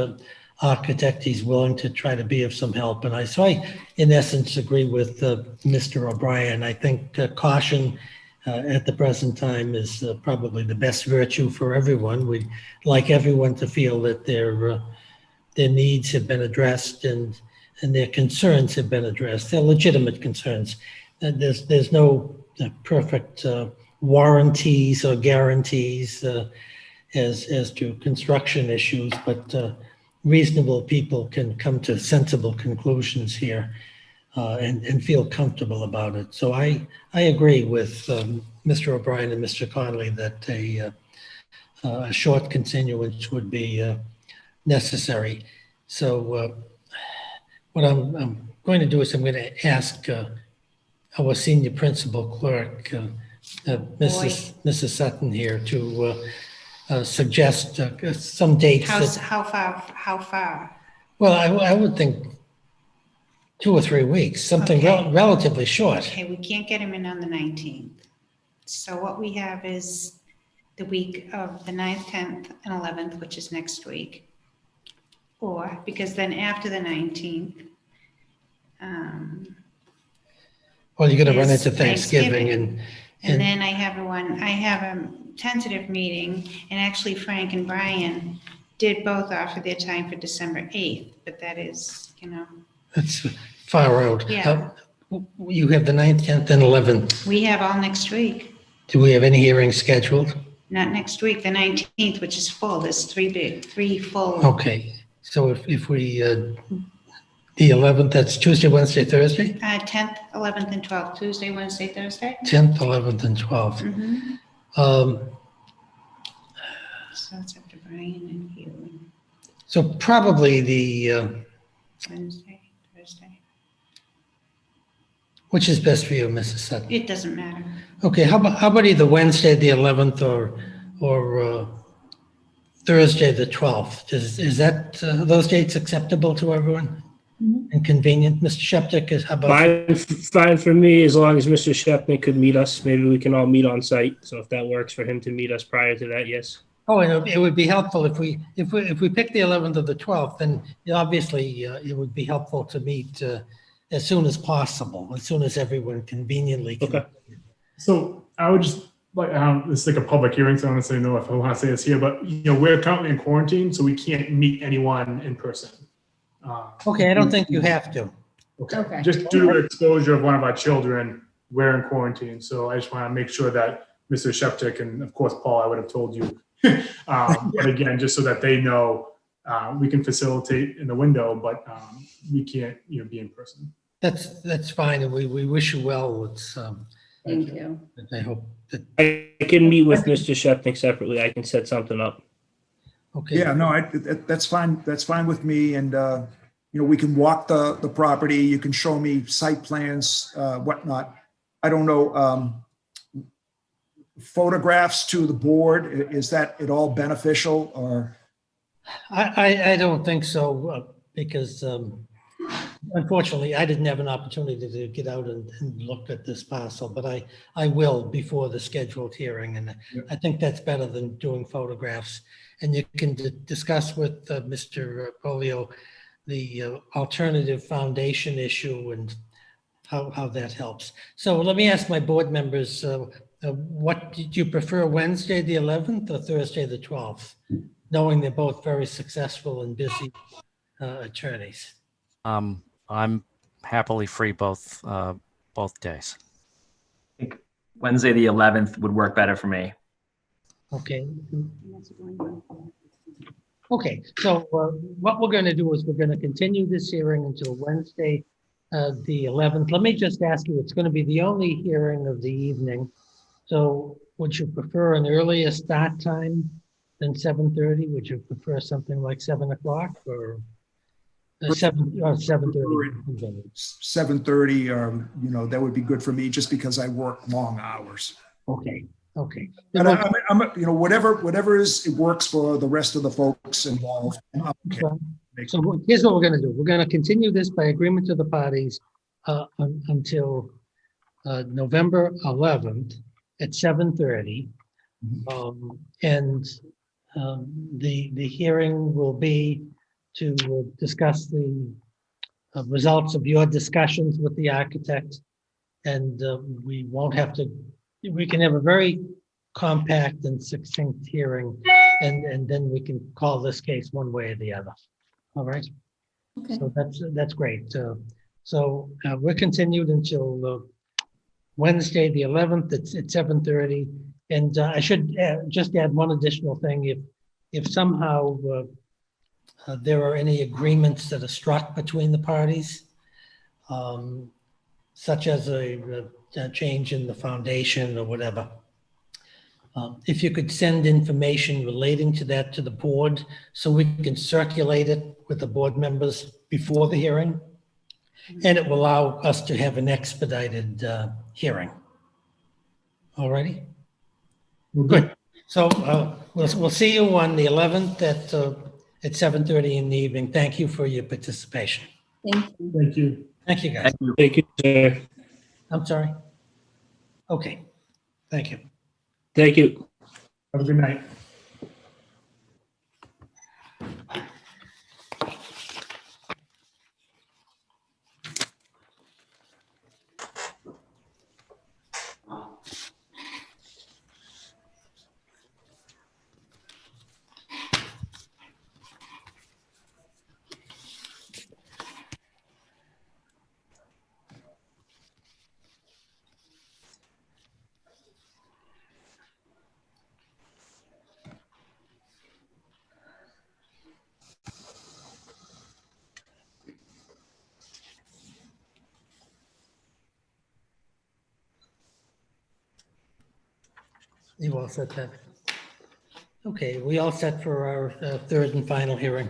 architect. He's willing to try to be of some help. And so I, in essence, agree with Mr. O'Brien. I think caution at the present time is probably the best virtue for everyone. We'd like everyone to feel that their needs have been addressed and their concerns have been addressed. They're legitimate concerns. There's no perfect warranties or guarantees as to construction issues, but reasonable people can come to sensible conclusions here and feel comfortable about it. So I agree with Mr. O'Brien and Mr. Conley that a short continuance would be necessary. So what I'm going to do is I'm going to ask our senior principal clerk, Mrs. Sutton here, to suggest some dates.
How far?
Well, I would think 2 or 3 weeks, something
Okay.
relatively short.
Okay, we can't get him in on the 19th. So what we have is the week of the 9th, 10th, and 11th, which is next week. Or, because then after the 19th,
Well, you're going to run
Is
into Thanksgiving
and then I have a tentative meeting, and actually Frank and Brian did both offer their time for December 8th, but that is,
that's far out.
Yeah.
You have the 9th, 10th, and 11th.
we have all next week.
Do we have any hearings scheduled?
Not next week, the 19th, which is full. There's three full.
Okay, so if we, the 11th, that's Tuesday, Wednesday, Thursday?
10th, 11th, and 12th, Tuesday, Wednesday, Thursday.
10th, 11th, and 12th.
Mhm.
Um,
So it's up to Brian and Hugh,
So probably the,
Wednesday, Thursday.
which is best for you, Mrs. Sutton?
It doesn't matter.
Okay, how about either Wednesday, the 11th, or Thursday, the 12th? Is that, those dates acceptable to everyone? And convenient? Mr. Shepard, how about?
Fine for me, as long as Mr. Shepnick could meet us. Maybe we can all meet on site. So if that works for him to meet us prior to that, yes.
Oh, and it would be helpful if we pick the 11th or the 12th, then obviously it would be helpful to meet as soon as possible, as soon as everyone conveniently can.
Okay. So I would just like, it's like a public hearing, so I don't necessarily know if I want to say this here, but we're currently in quarantine, so we can't meet anyone in person.
Okay, I don't think you have to.
Okay.
Just due to the exposure of one of our children, we're in quarantine. So I just want to make sure that Mr. Sheptick and of course, Paul, I would have told you. But again, just so that they know, we can facilitate in the window, but we can't, be in person.
That's fine, and we wish you well. It's,
Thank you.
I hope that,
I can meet with Mr. Shepnick separately. I can set something up.
okay.
Yeah, no, that's fine. That's fine with me. And, we can walk the property. You can show me site plans, whatnot. I don't know, photographs to the board, is that at all beneficial or?
I don't think so, because unfortunately, I didn't have an opportunity to get out and look at this parcel, but I will before the scheduled hearing, and
Yep.
I think that's better than doing photographs. And you can discuss with Mr. Polio the alternative foundation issue and how that helps. So let me ask my board members, what did you prefer, Wednesday, the 11th, or Thursday, the 12th? Knowing they're both very successful and busy attorneys.
I'm happily free both days.
I think Wednesday, the 11th would work better for me.
Okay. Okay, so what we're going to do is we're going to continue this hearing until Wednesday, the 11th. Let me just ask you, it's going to be the only hearing of the evening. So would you prefer an earlier start time than 7:30? Would you prefer something like 7 o'clock or 7:30?
7:30, that would be good for me just because I work long hours.
Okay, okay.
And I'm whatever it works for the rest of the folks involved. Okay.
So here's what we're going to do. We're going to continue this by agreement of the parties until November 11th at 7:30. And the hearing will be to discuss the results of your discussions with the architect. And we won't have to, we can have a very compact and succinct hearing, and then we can call this case one way or the other. All right?
Okay.
So that's great. So we're continued until Wednesday, the 11th at 7:30. And I should just add one additional thing. If somehow there are any agreements that are struck between the parties, such as a change in the foundation or whatever, if you could send information relating to that to the board so we can circulate it with the board members before the hearing, and it will allow us to have an expedited hearing. All righty? Good. So we'll see you on the 11th at 7:30 in the evening. Thank you for your participation.
Thank you.
Thank you.
Thank you, guys.
Thank you.
Thank you, sir.
I'm sorry. Okay. Thank you.
Thank you.
Have a good night.
You all set then? Okay, we all set for our third and final hearing.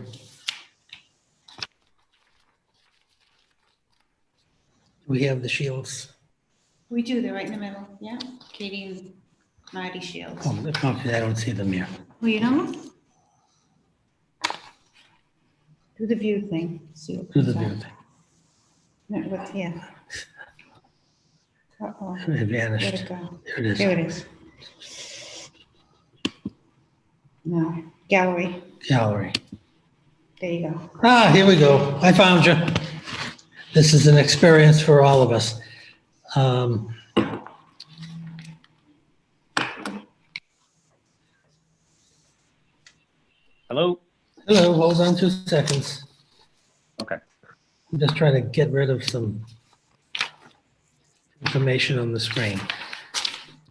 We have the Shields.
We do, they're right in the middle, yeah. Katie and Marty Shields.
Oh, okay, I don't see them here.
Well, you don't? Do the view thing. See what
Do the
comes
view
up.
thing.
No, what, yeah. Uh-oh,
It
where'd
vanished.
it go?
There it is.
There it is. No, gallery,
Gallery.
there you go.
Ah, here we go. I found you. This is an experience for all of us.
Hello?
Hello, hold on 2 seconds.
Okay.
I'm just trying to get rid of some information on the screen.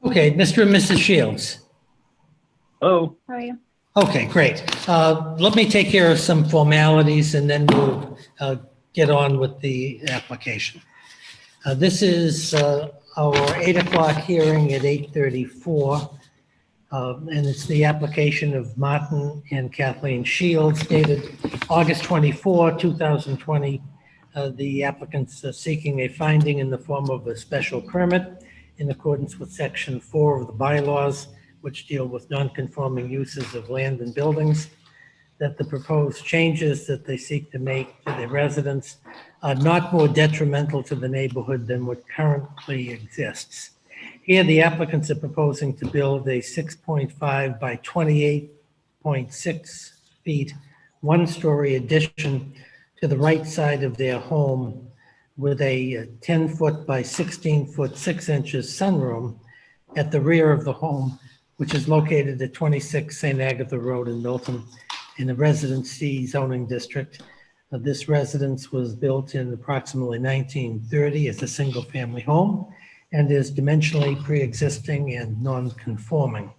Okay, Mr. and Mrs. Shields.
Hello?
How are you?
Okay, great. Let me take care of some formalities and then we'll get on with the application. This is our 8 o'clock hearing at 8:34. And it's the application of Martin and Kathleen Shields dated August 24, 2020. The applicants are seeking a finding in the form of a special permit in accordance with Section 4 of the bylaws, which deal with non-conforming uses of land and buildings, that the proposed changes that they seek to make to their residence are not more detrimental to the neighborhood than what currently exists. Here, the applicants are proposing to build a 6.5 by 28.6 feet, one-story addition to the right side of their home with a 10-foot by 16-foot 6 inches sunroom at the rear of the home, which is located at 26 St. Agatha Road in Milton in the Residence C zoning district. This residence was built in approximately 1930 as a single-family home and is dimensionally pre-existing and non-conforming.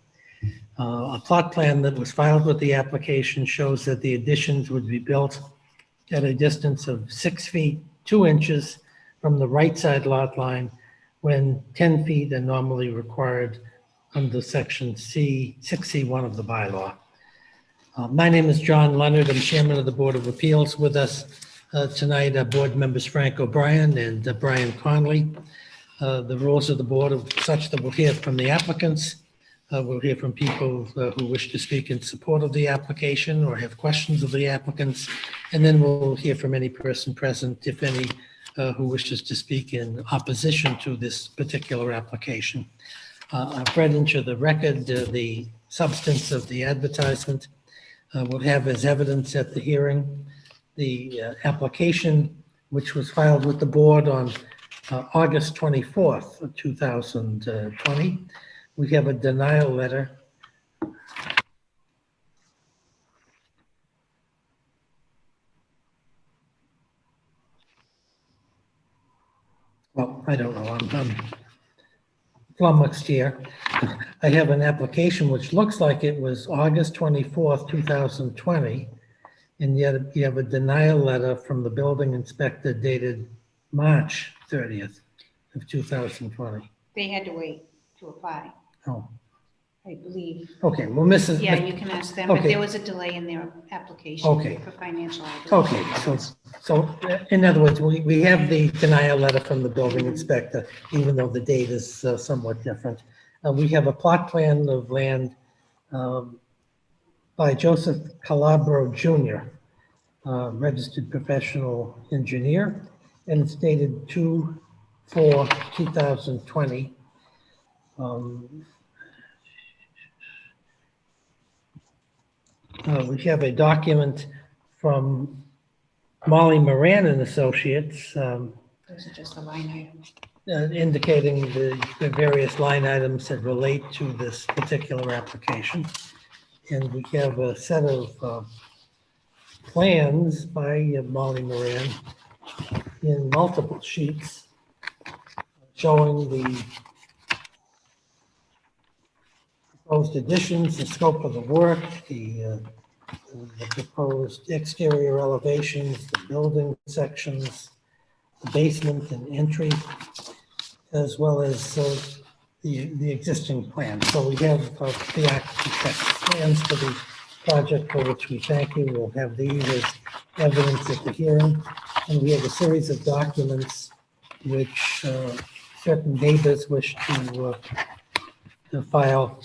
A plot plan that was filed with the application shows that the additions would be built at a distance of 6 feet, 2 inches from the right side lot line, when 10 feet are normally required under Section 6C1 of the bylaw. My name is John Leonard. I'm Chairman of the Board of Appeals. With us tonight are board members Frank O'Brien and Brian Conley. The rules of the board are such that we'll hear from the applicants. We'll hear from people who wish to speak in support of the application or have questions of the applicants. And then we'll hear from any person present, if any, who wishes to speak in opposition to this particular application. I've read into the record the substance of the advertisement. We'll have as evidence at the hearing the application, which was filed with the board on August 24th of 2020. We have a denial letter. Well, I don't know, I'm flummoxed here. I have an application which looks like it was August 24th, 2020, and yet you have a denial letter from the building inspector dated March 30th of 2020.
They had to wait to apply,
Oh,
I believe.
okay, well, Mrs.
Yeah, you can ask them, but
Okay.
there was a delay in their application
Okay.
for financial.
Okay, so in other words, we have the denial letter from the building inspector, even though the date is somewhat different. We have a plot plan of land by Joseph Calabro Jr., registered professional engineer, and it's dated 2/4/2020. we have a document from Molly Moran and Associates,
Those are just the line items.
indicating the various line items that relate to this particular application. And we have a set of plans by Molly Moran in multiple sheets showing the proposed additions, the scope of the work, the proposed exterior elevations, the building sections, the basement and entry, as well as the existing plan. So we have the architect's plans for the project, for which we thank you. We'll have these as evidence at the hearing. And we have a series of documents which certain neighbors wish to file.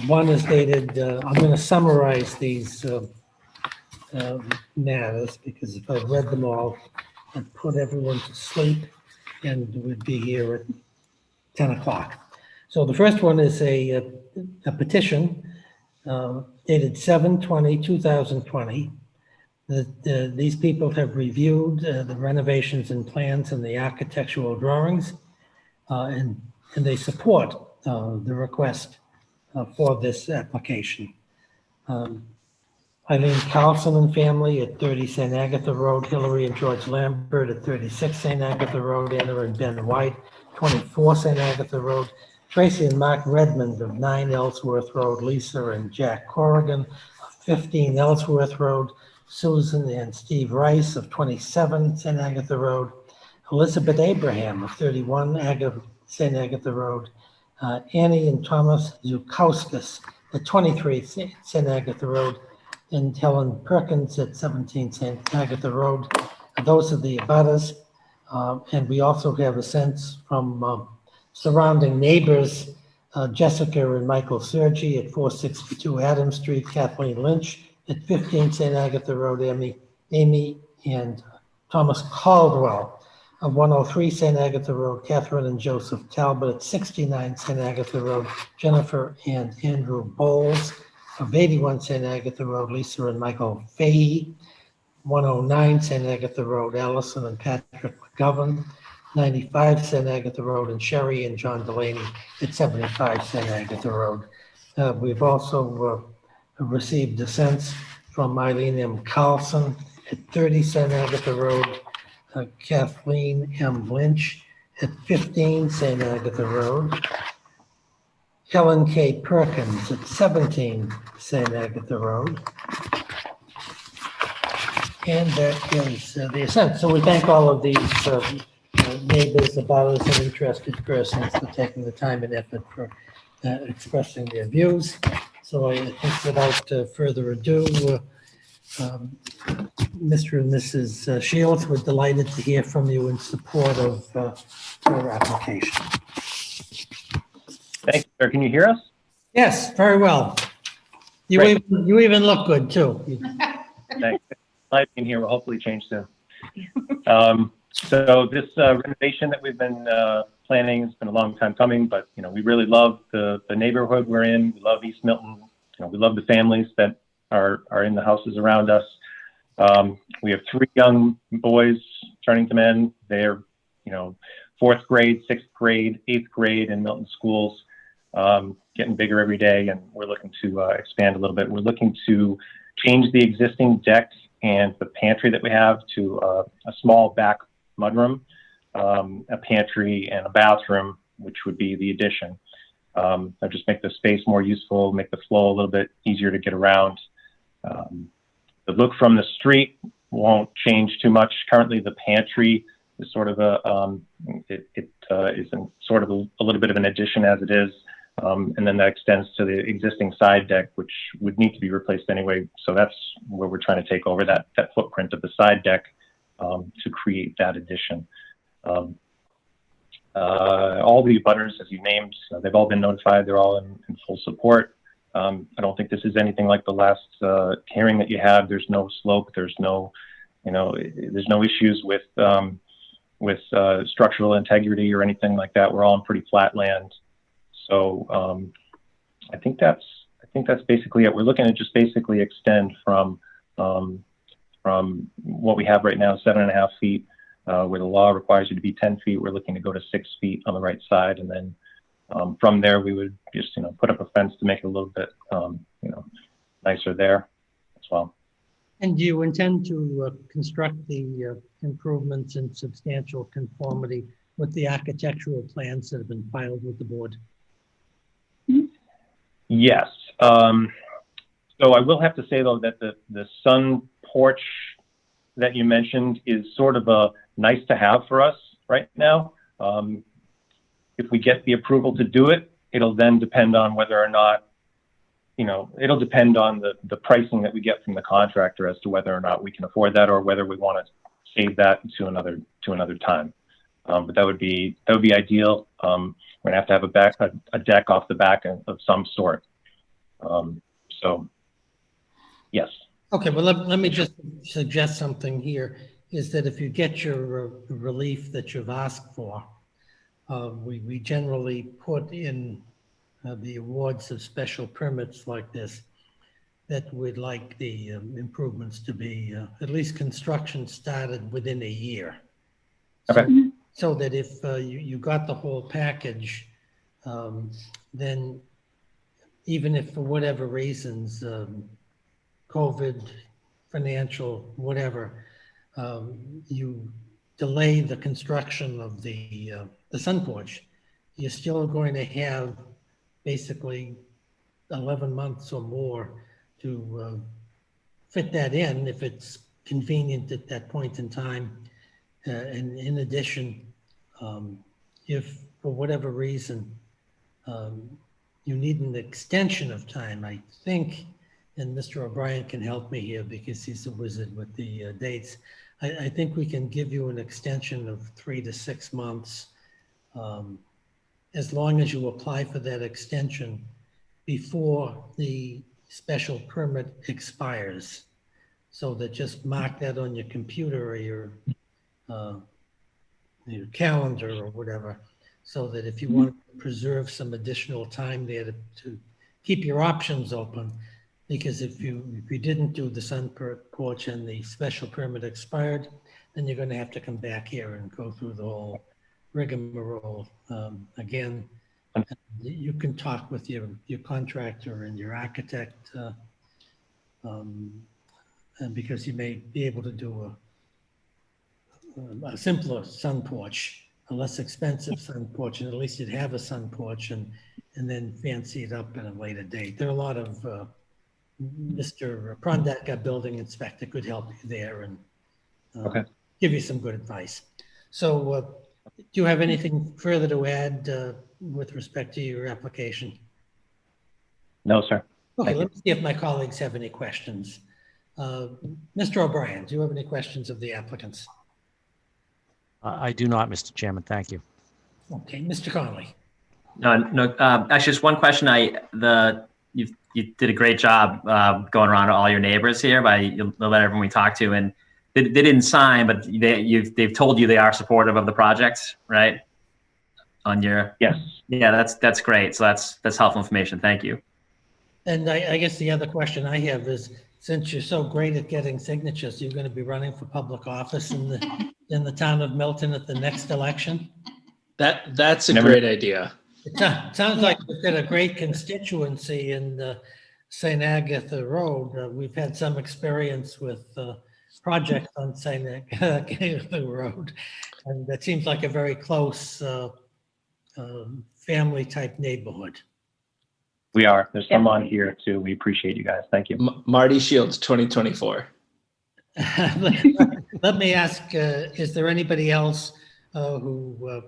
One is dated, I'm going to summarize these matters, because if I'd read them all, I'd put everyone to sleep and we'd be here at 10 o'clock. So the first one is a petition dated 7/20/2020. These people have reviewed the renovations and plans and the architectural drawings, and they support the request for this application. Eileen Carlson and family at 30 St. Agatha Road, Hillary and George Lambert at 36 St. Agatha Road, Anna and Ben White, 24 St. Agatha Road, Tracy and Mark Redmond of 9 Ellsworth Road, Lisa and Jack Corrigan of 15 Ellsworth Road, Susan and Steve Rice of 27 St. Agatha Road, Elizabeth Abraham of 31 St. Agatha Road, Annie and Thomas Zukauskas at 23 St. Agatha Road, and Helen Perkins at 17 St. Agatha Road. Those are the abutters. And we also have a sense from surrounding neighbors, Jessica and Michael Sergi at 462 Adams Street, Kathleen Lynch at 15 St. Agatha Road, Amy and Thomas Caldwell of 103 St. Agatha Road, Catherine and Joseph Talbot at 69 St. Agatha Road, Jennifer and Andrew Bowles of 81 St. Agatha Road, Lisa and Michael Fahey, 109 St. Agatha Road, Allison and Patrick McGovern, 95 St. Agatha Road, and Sherry and John Delaney at 75 St. Agatha Road. We've also received dissents from Eileen M. Carlson at 30 St. Agatha Road, Kathleen M. Lynch at 15 St. Agatha Road, Helen K. Perkins at 17 St. Agatha Road. And that is the assent. So we thank all of these neighbors, abutters, and interested persons for taking the time and effort for expressing their views. So I think without further ado, Mr. and Mrs. Shields, we're delighted to hear from you in support of your application.
Thank you, sir. Can you hear us?
Yes, very well. You
Great.
you even look good too.
Thanks. Lighting in here will hopefully change soon. So this renovation that we've been planning has been a long time coming, but we really love the neighborhood we're in. We love East Milton. We love the families that are in the houses around us. We have 3 young boys turning to men. They're 4th grade, 6th grade, 8th grade in Milton schools, getting bigger every day, and we're looking to expand a little bit. We're looking to change the existing deck and the pantry that we have to a small back mudroom, a pantry, and a bathroom, which would be the addition. That'll just make the space more useful, make the flow a little bit easier to get around. The look from the street won't change too much. Currently, the pantry is sort of is sort of a little bit of an addition as it is. And then that extends to the existing side deck, which would need to be replaced anyway. So that's where we're trying to take over that footprint of the side deck to create that addition. All the abutters, as you named, they've all been notified. They're all in full support. I don't think this is anything like the last hearing that you had. There's no slope. There's no, there's no issues with structural integrity or anything like that. We're all on pretty flat land. So I think that's think that's basically it. We're looking to just basically extend from what we have right now, 7.5 feet, where the law requires you to be 10 feet. We're looking to go to 6 feet on the right side, and then from there we would just put up a fence to make it a little bit nicer there as well.
And do you intend to construct the improvements in substantial conformity with the architectural plans that have been filed with the board?
Yes. So I will have to say, though, that the sun porch that you mentioned is sort of a nice to have for us right now. If we get the approval to do it, it'll then depend on whether or not, it'll depend on the pricing that we get from the contractor as to whether or not we can afford that, or whether we want to save that to another time. But that would be ideal. We're gonna have to have a deck off the back of some sort. So yes.
Okay, well, let me just suggest something here, is that if you get your relief that you've asked for, we generally put in the awards of special permits like this, that we'd like the improvements to be, at least construction started within a year.
Okay.
So that if you got the whole package, then even if for whatever reasons, COVID, financial, whatever, you delay the construction of the sun porch, you're still going to have basically 11 months or more to fit that in if it's convenient at that point in time. And in addition, if for whatever reason you need an extension of time, I think, and Mr. O'Brien can help me here because he's a wizard with the dates, I think we can give you an extension of 3 to 6 months, as long as you apply for that extension before the special permit expires. So that just mark that on your computer or your calendar or whatever, so that if you want to preserve some additional time there to keep your options open, because if you didn't do the sun porch and the special permit expired, then you're going to have to come back here and go through the whole rigmarole again. And you can talk with your contractor and your architect, and because you may be able to do a simpler sun porch, a less expensive sun porch, and at least you'd have a sun porch, and then fancy it up at a later date. There are a lot of Mr. Prondak, our building inspector, could help you there and give you some good advice. So do you have anything further to add with respect to your application?
No, sir.
Okay, let me see if my colleagues have any questions. Mr. O'Brien, do you have any questions of the applicants?
I do not, Mr. Chairman. Thank you.
Okay, Mr. Connolly.
No. Actually, just one question. You did a great job going around to all your neighbors here by the letter everyone we talked to, and they didn't sign, but they've told you they are supportive of the project, right? On your
Yes.
Yeah, that's great. So that's helpful information. Thank you.
And I guess the other question I have is, since you're so great at getting signatures, you're going to be running for public office in the town of Milton at the next election?
That's a great idea.
It sounds like we've got a great constituency in St. Agatha Road. We've had some experience with projects on St. Agatha Road, and that seems like a very close family type neighborhood.
We are. There's some on here too. We appreciate you guys. Thank you.
Marty Shields, 2024.
Let me ask, is there anybody else who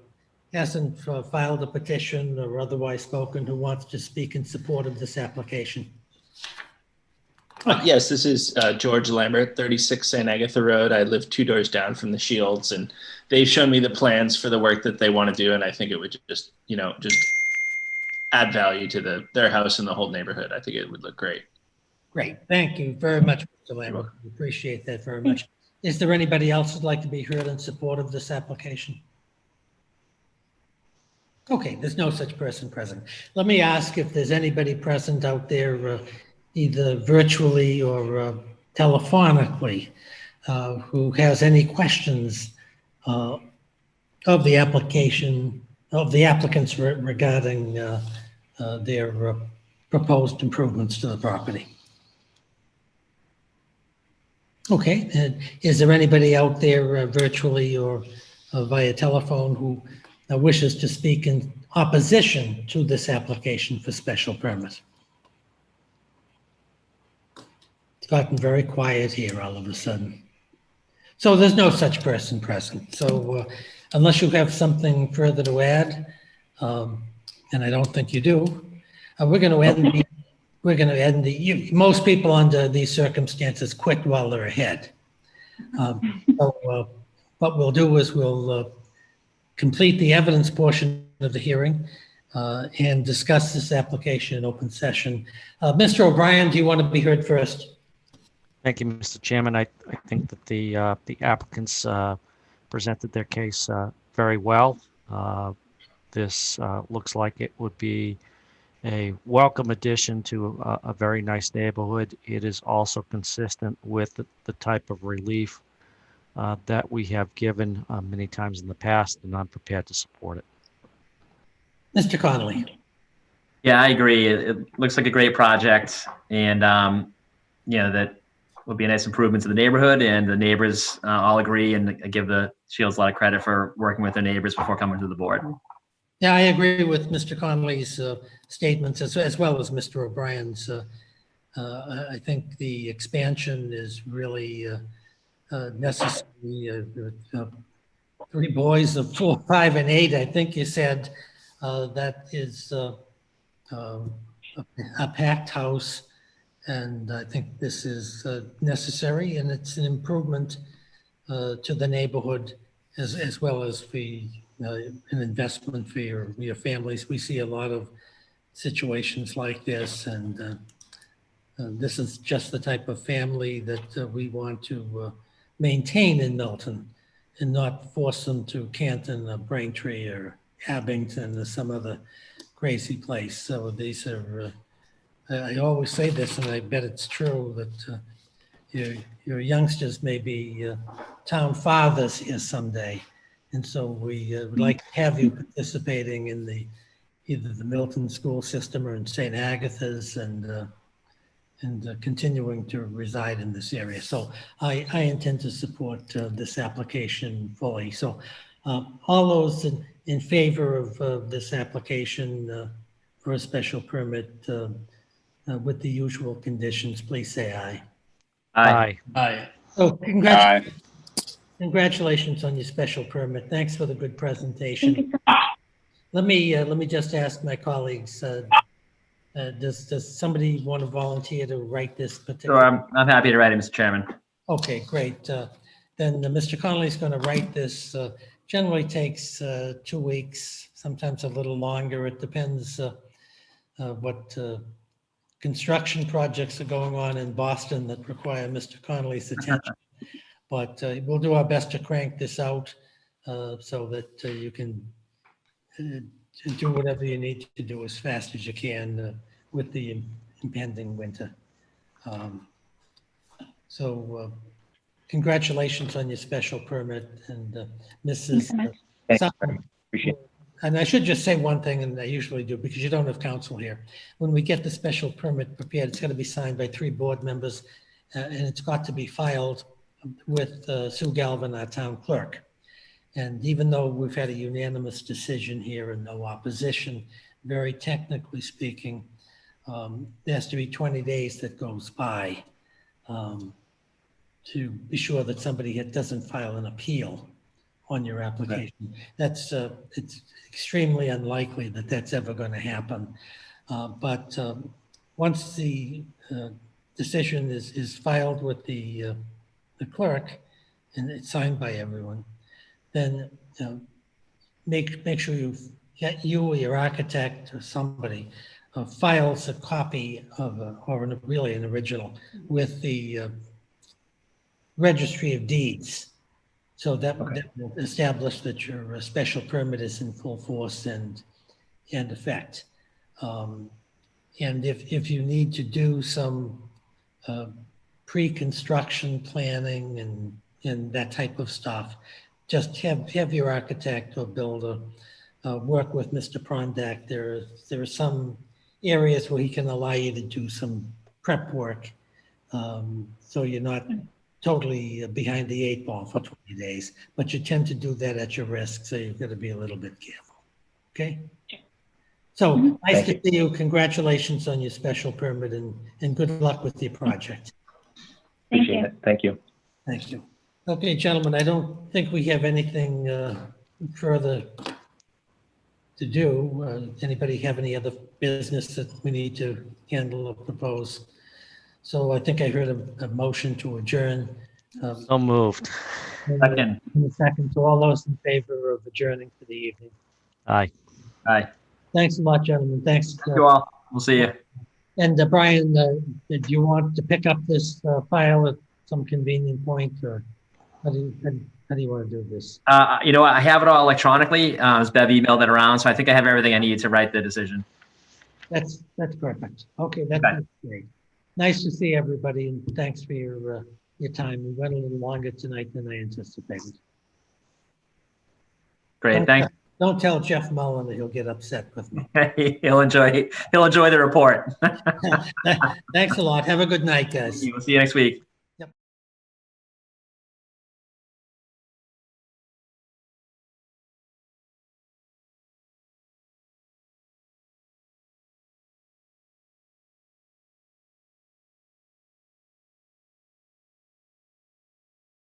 hasn't filed a petition or otherwise spoken who wants to speak in support of this application?
Yes, this is George Lambert, 36 St. Agatha Road. I live 2 doors down from the Shields, and they've shown me the plans for the work that they want to do, and I think it would just add value to their house and the whole neighborhood. I think it would look great.
Great. Thank you very much, Mr. Lambert. We appreciate that very much. Is there anybody else who'd like to be heard in support of this application? Okay, there's no such person present. Let me ask if there's anybody present out there, either virtually or telephonically, who has any questions of the application, of the applicants regarding their proposed improvements to the property. Okay, and is there anybody out there virtually or via telephone who wishes to speak in opposition to this application for special permit? It's gotten very quiet here all of a sudden. So there's no such person present. So unless you have something further to add, and I don't think you do, we're going to end most people under these circumstances quit while they're ahead. So what we'll do is we'll complete the evidence portion of the hearing and discuss this application in open session. Mr. O'Brien, do you want to be heard first?
Thank you, Mr. Chairman. I think that the applicants presented their case very well. This looks like it would be a welcome addition to a very nice neighborhood. It is also consistent with the type of relief that we have given many times in the past, and I'm prepared to support it.
Mr. Connolly.
Yeah, I agree. It looks like a great project, and that would be a nice improvement to the neighborhood, and the neighbors all agree, and I give the Shields a lot of credit for working with their neighbors before coming to the board.
Yeah, I agree with Mr. Connolly's statements as well as Mr. O'Brien's. I think the expansion is really necessary. 3 boys of 4, 5, and 8, I think you said, that is a packed house. And I think this is necessary, and it's an improvement to the neighborhood as well as an investment for your families. We see a lot of situations like this, and this is just the type of family that we want to maintain in Milton and not force them to Canton or Braintree or Abington or some other crazy place. So these are, I always say this, and I bet it's true, that your youngsters may be town fathers here someday. And so we would like to have you participating in either the Milton school system or in St. Agatha's, and continuing to reside in this area. So I intend to support this application fully. So all those in favor of this application for a special permit with the usual conditions, please say aye.
Aye.
Aye.
So congratulations on your special permit. Thanks for the good presentation. Let me just ask my colleagues, does somebody want to volunteer to write this particular?
Sure, I'm happy to write it, Mr. Chairman.
Okay, great. Then Mr. Connolly's going to write this. Generally takes 2 weeks, sometimes a little longer. It depends what construction projects are going on in Boston that require Mr. Connolly's attention. But we'll do our best to crank this out so that you can do whatever you need to do as fast as you can with the impending winter. So congratulations on your special permit, and Mrs. Sutton.
Appreciate it.
And I should just say one thing, and I usually do, because you don't have counsel here. When we get the special permit prepared, it's got to be signed by 3 board members, and it's got to be filed with Sue Galvin, our town clerk. And even though we've had a unanimous decision here and no opposition, very technically speaking, there has to be 20 days that goes by to be sure that somebody doesn't file an appeal on your application. That's it's extremely unlikely that that's ever going to happen. But once the decision is filed with the clerk and it's signed by everyone, then make sure you or your architect or somebody files a copy of really an original with the Registry of Deeds. So that will establish that your special permit is in full force and and effect. And if you need to do some pre-construction planning and that type of stuff, just have your architect or builder work with Mr. Prondak. There are some areas where he can allow you to do some prep work, so you're not totally behind the 8 ball for 20 days, but you tend to do that at your risk, so you've got to be a little bit careful. Okay? So nice to see you. Congratulations on your special permit and good luck with your project.
Appreciate it. Thank you.
Thank you. Okay, gentlemen, I don't think we have anything further to do. Anybody have any other business that we need to handle or propose? So I think I heard a motion to adjourn.
So moved.
Second.
In a second, to all those in favor of adjourning for the evening.
Aye.
Aye.
Thanks a lot, gentlemen. Thanks.
Thank you all. We'll see you.
And Brian, did you want to pick up this file at some convenient point, or how do you want to do this?
You know, I have it all electronically. As Bev emailed it around, so I think I have everything I need to write the decision.
That's perfect. Okay, that's
Okay.
great. Nice to see everybody, and thanks for your time. We went a little longer tonight than I anticipated.
Great. Thanks.
Don't tell Jeff Mullen that he'll get upset with me.
He'll enjoy the report.
Thanks a lot. Have a good night, guys.
We'll see you next week.